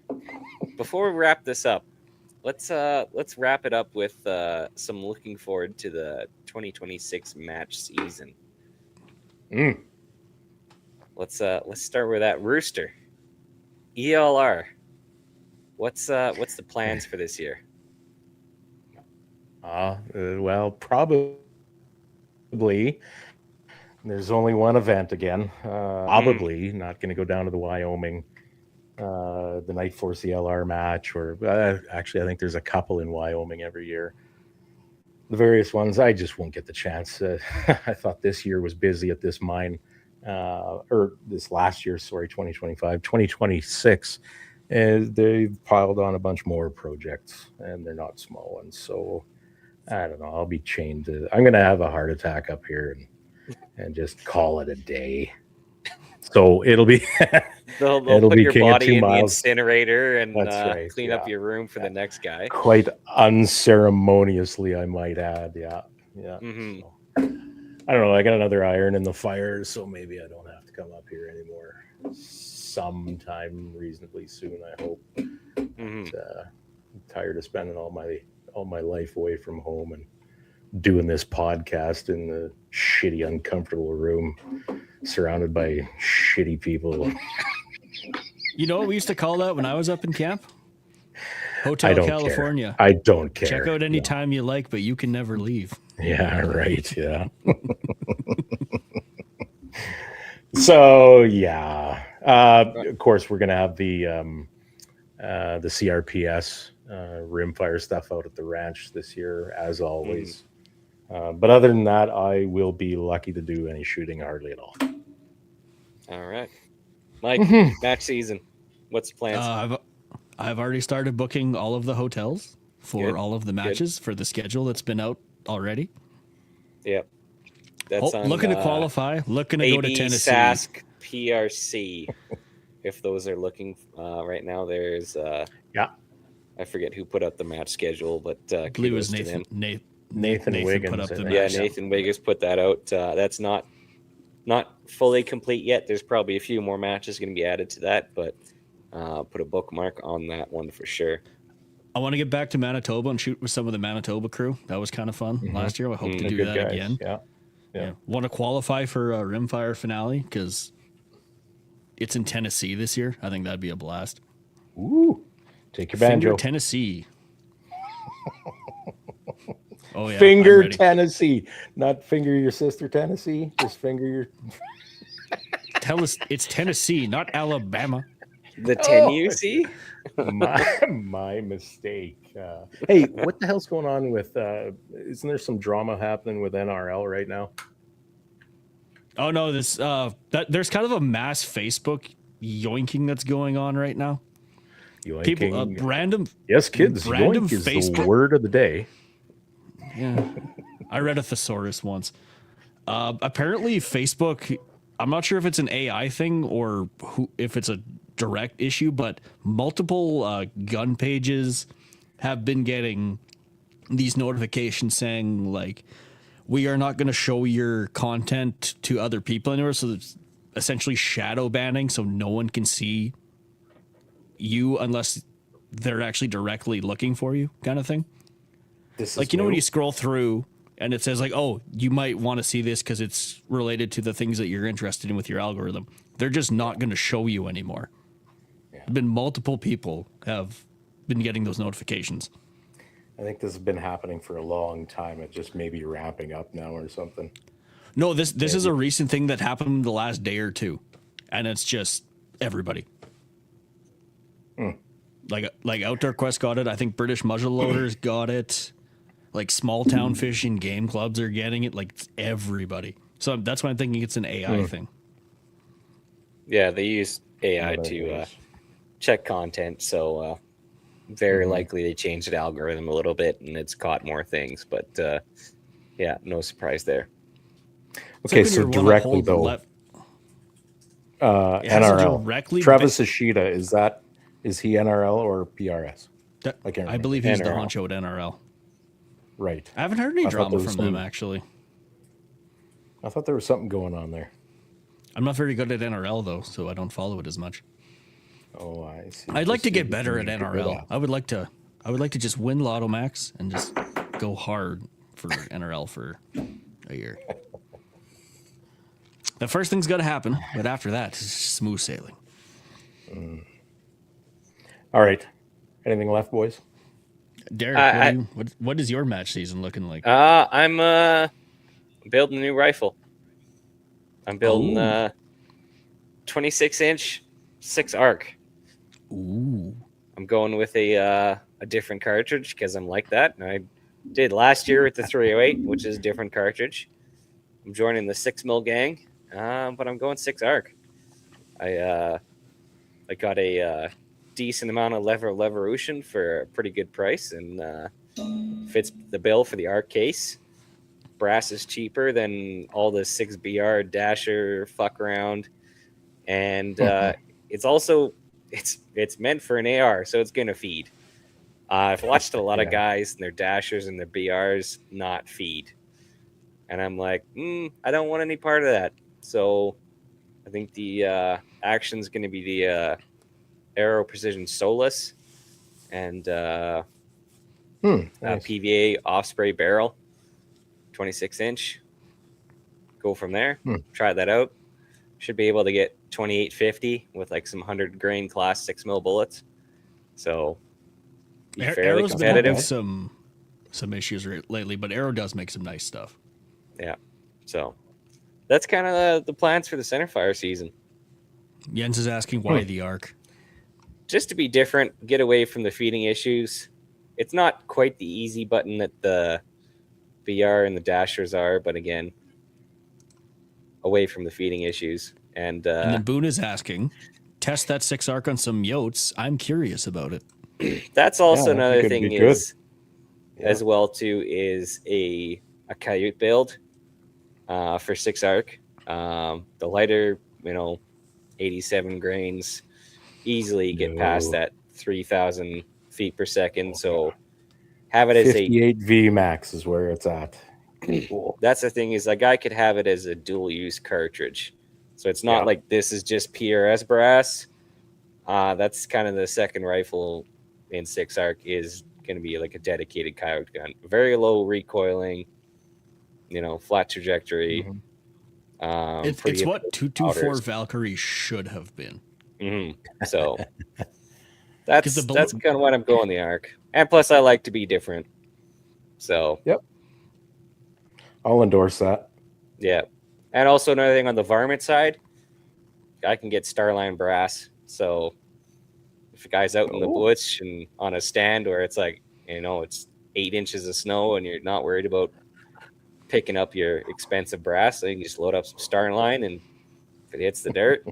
Before we wrap this up, let's wrap it up with some looking forward to the 2026 match season. Let's start with that Rooster. ELR. What's the plans for this year? Well, probably Probably. There's only one event again. Probably not going to go down to the Wyoming the night for CLR match, or actually, I think there's a couple in Wyoming every year. The various ones, I just won't get the chance. I thought this year was busy at this mine, or this last year, sorry, 2025, 2026. And they've piled on a bunch more projects, and they're not small ones. So I don't know. I'll be chained to. I'm going to have a heart attack up here and just call it a day. So it'll be. They'll it'll put be your King of body 2 in the miles. incinerator and That's right, clean up your room for the next guy. Quite unceremoniously, I might add. Yeah. Mm-hmm. So, I don't know. I got another iron in the fire, so maybe I don't have to come up here anymore. Sometime reasonably soon, I hope. Mm-hmm. I'm tired of spending all my life away from home and doing this podcast in the shitty, uncomfortable room, surrounded by shitty people. You know what we used to call that when I was up in camp? Hotel California. I don't care. Check out any time you like, but you can never leave. Yeah, right. Yeah. So yeah, of course we're gonna have the CRPS rimfire stuff out at the ranch this year, as always. But other than that, I will be lucky to do any shooting hardly at all. All right, Mike, match season. What's the plans? I've already started booking all of the hotels for all of the matches for the schedule that's been out already. Yep. That's on, looking to qualify, looking to go to Tennessee. Sask, PRC. If those are looking right now, there's I forget who put up the match schedule, but I believe it was Nathan Wiggins put up the yeah, match. Nathan Wiggins put that out. That's not fully complete yet. There's probably a few more matches going to be added to that, but put a bookmark on that one for sure. I want to get back to Manitoba and shoot with some of the Manitoba crew. That was kind of fun last year. I hope to do that guys. again. Yeah. Want to qualify for a rimfire finale because it's in Tennessee this year. I think that'd be a blast. Ooh, take your banjo. Finger Tennessee. Oh yeah, Finger Tennessee, not finger your sister Tennessee. Just finger your. Tell us it's Tennessee, not Alabama. The Tennessee. My mistake. Hey, what the hell's going on with? Isn't there some drama happening with NRL right now? Oh no, this there's kind of a mass Facebook yoinking that's going on right now. Yoinking. People, random. Yes, kids. Random yoink is Facebook. the word of the day. Yeah, I read a thesaurus once. Apparently, Facebook. I'm not sure if it's an AI thing or if it's a direct issue, but multiple gun pages have been getting these notifications saying like, we are not going to show your content to other people anymore. So it's essentially shadow banning, so no one can see you unless they're actually directly looking for you, kind of thing. This like, when you scroll through and it says like, oh, you might want to see this because it's related to the things that you're interested in with your algorithm. They're just not going to show you anymore. Been multiple people have been getting those notifications. I think this has been happening for a long time. It just may be ramping up now or something. No, this is a recent thing that happened in the last day or two, and it's just everybody. Like Outdoor Quest got it. I think British muzzleloaders got it. Like small town fishing game clubs are getting it. Like everybody. So that's why I'm thinking it's an AI thing. Yeah, they use AI to check content, so very likely they changed the algorithm a little bit and it's caught more things. But yeah, no surprise there. Okay, so directly though, NRL. Directly Travis Ishida, is he NRL or PRS? I believe he's the honcho at NRL. Right. I haven't heard any drama from them actually. I thought there was something going on there. I'm not very good at NRL though, so I don't follow it as much. Oh, I see. I'd like to get better at NRL. I would like to just win Lotto Max and just go hard for NRL for a year. The first thing's got to happen, but after that, it's just smooth sailing. All right. Anything left, boys? Derek, what is your match season looking like? I'm building a new rifle. I'm building Oh. 26-inch 6 arc. Ooh. I'm going with a different cartridge because I'm like that. And I did last year with the 308, which is a different cartridge. I'm joining the 6mm gang, but I'm going 6 arc. I got a decent amount of leverution for a pretty good price, and fits the bill for the arc case. Brass is cheaper than all the 6BR dasher fuck around, and it's also it's meant for an AR, so it's gonna feed. I've watched a lot of guys and their dashers and their BRs not feed, and I'm like, I don't want any part of that. So I think the action's going to be the Aero Precision Solus and nice. PVA off-spray barrel, 26-inch. Go from there. Try that out. Should be able to get 2850 with like some 100 grain class 6mm bullets. So be fairly Arrow's been having competitive. some issues lately, but Arrow does make some nice stuff. Yeah. So that's kind of the plans for the centerfire season. Jens is asking why the arc. Just to be different, get away from the feeding issues. It's not quite the easy button that the BR and the dashers are, but again, away from the feeding issues. And then Boone is asking, test that 6 arc on some yotes. I'm curious about it. That's also another thing is as well too is a coyote build for 6 arc. The lighter, 87 grains easily get past that 3,000 feet per second. So have it as 58 V max is where it's at. Cool. That's the thing is a guy could have it as a dual use cartridge. So it's not like this is just PRS brass. That's kind of the second rifle in 6 arc is going to be like a dedicated coyote gun. Very low recoiling, flat trajectory. It's what 224 Valkyrie should have been. So that's kind of what I'm going the arc. And plus I like to be different. So I'll endorse that. Yeah. And also another thing on the varmint side, I can get Starline brass. So if a guy's out in the bush and on a stand where it's like, it's 8 inches of snow and you're not worried about picking up your expensive brass, so you can just load up some Starline, and if it hits the dirt,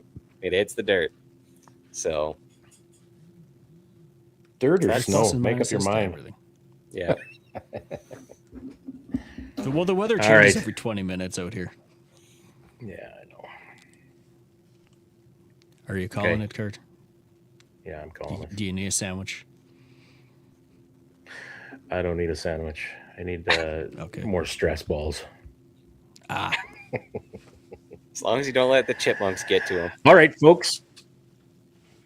it hits the dirt. So dirt or snow, make up your mind. Everything. Yeah. Well, the weather changes every 20 minutes out here. Yeah, I know. Are you calling it, Kurt? Yeah, I'm calling it. Do you need a sandwich? I don't need a sandwich. I need more stress balls. As long as you don't let the chipmunks get to them. All right, folks.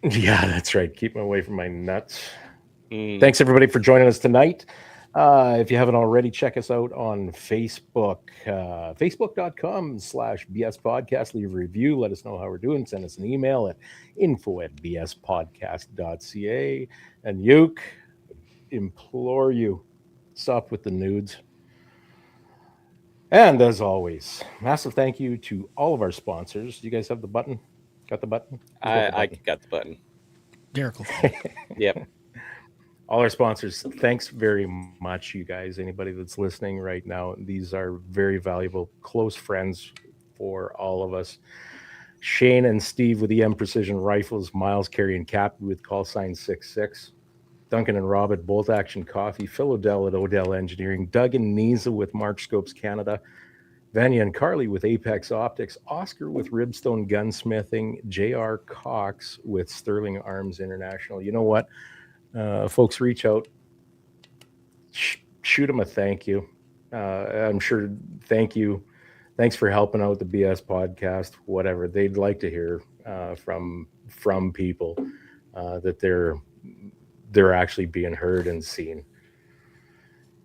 Yeah, that's right. Keep them away from my nuts. Thanks, everybody, for joining us tonight. If you haven't already, check us out on Facebook, facebook.com/BS Podcast. Leave a review. Let us know how we're doing. Send us an email at info@bspodcast.ca. And Uke, implore you, stop with the nudes. And as always, massive thank you to all of our sponsors. Do you guys have the button? Got the button? I got the button. Derek. Yep. All our sponsors, thanks very much, you guys. Anybody that's listening right now, these are very valuable, close friends for all of us. Shane and Steve with EM Precision Rifles, Miles, Carey, and Cappy with call sign 66. Duncan and Rob at Bolt Action Coffee, Phil Odell at Odell Engineering, Doug and Niza with Mark Scopes Canada, Vanya and Carly with Apex Optics, Oscar with Ribstone Gunsmithing, J.R. Cox with Sterling Arms International. You know what? Folks, reach out, shoot them a thank you. I'm sure thank you. Thanks for helping out the BS podcast, whatever. They'd like to hear from people that they're actually being heard and seen.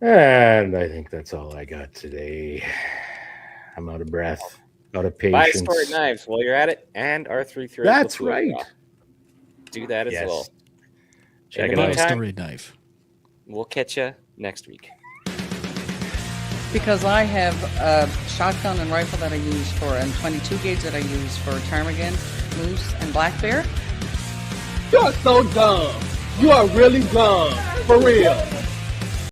And I think that's all I got today. I'm out of breath, out of patience. Buy Stored Knives while you're at it, and R33. That's right. Do that as well. Check it out. Story knife. We'll catch you next week. Because I have a shotgun and rifle that I use for, and 22 gauge that I use for ptarmigan, moose, and black bear. You're so dumb. You are really dumb. For real.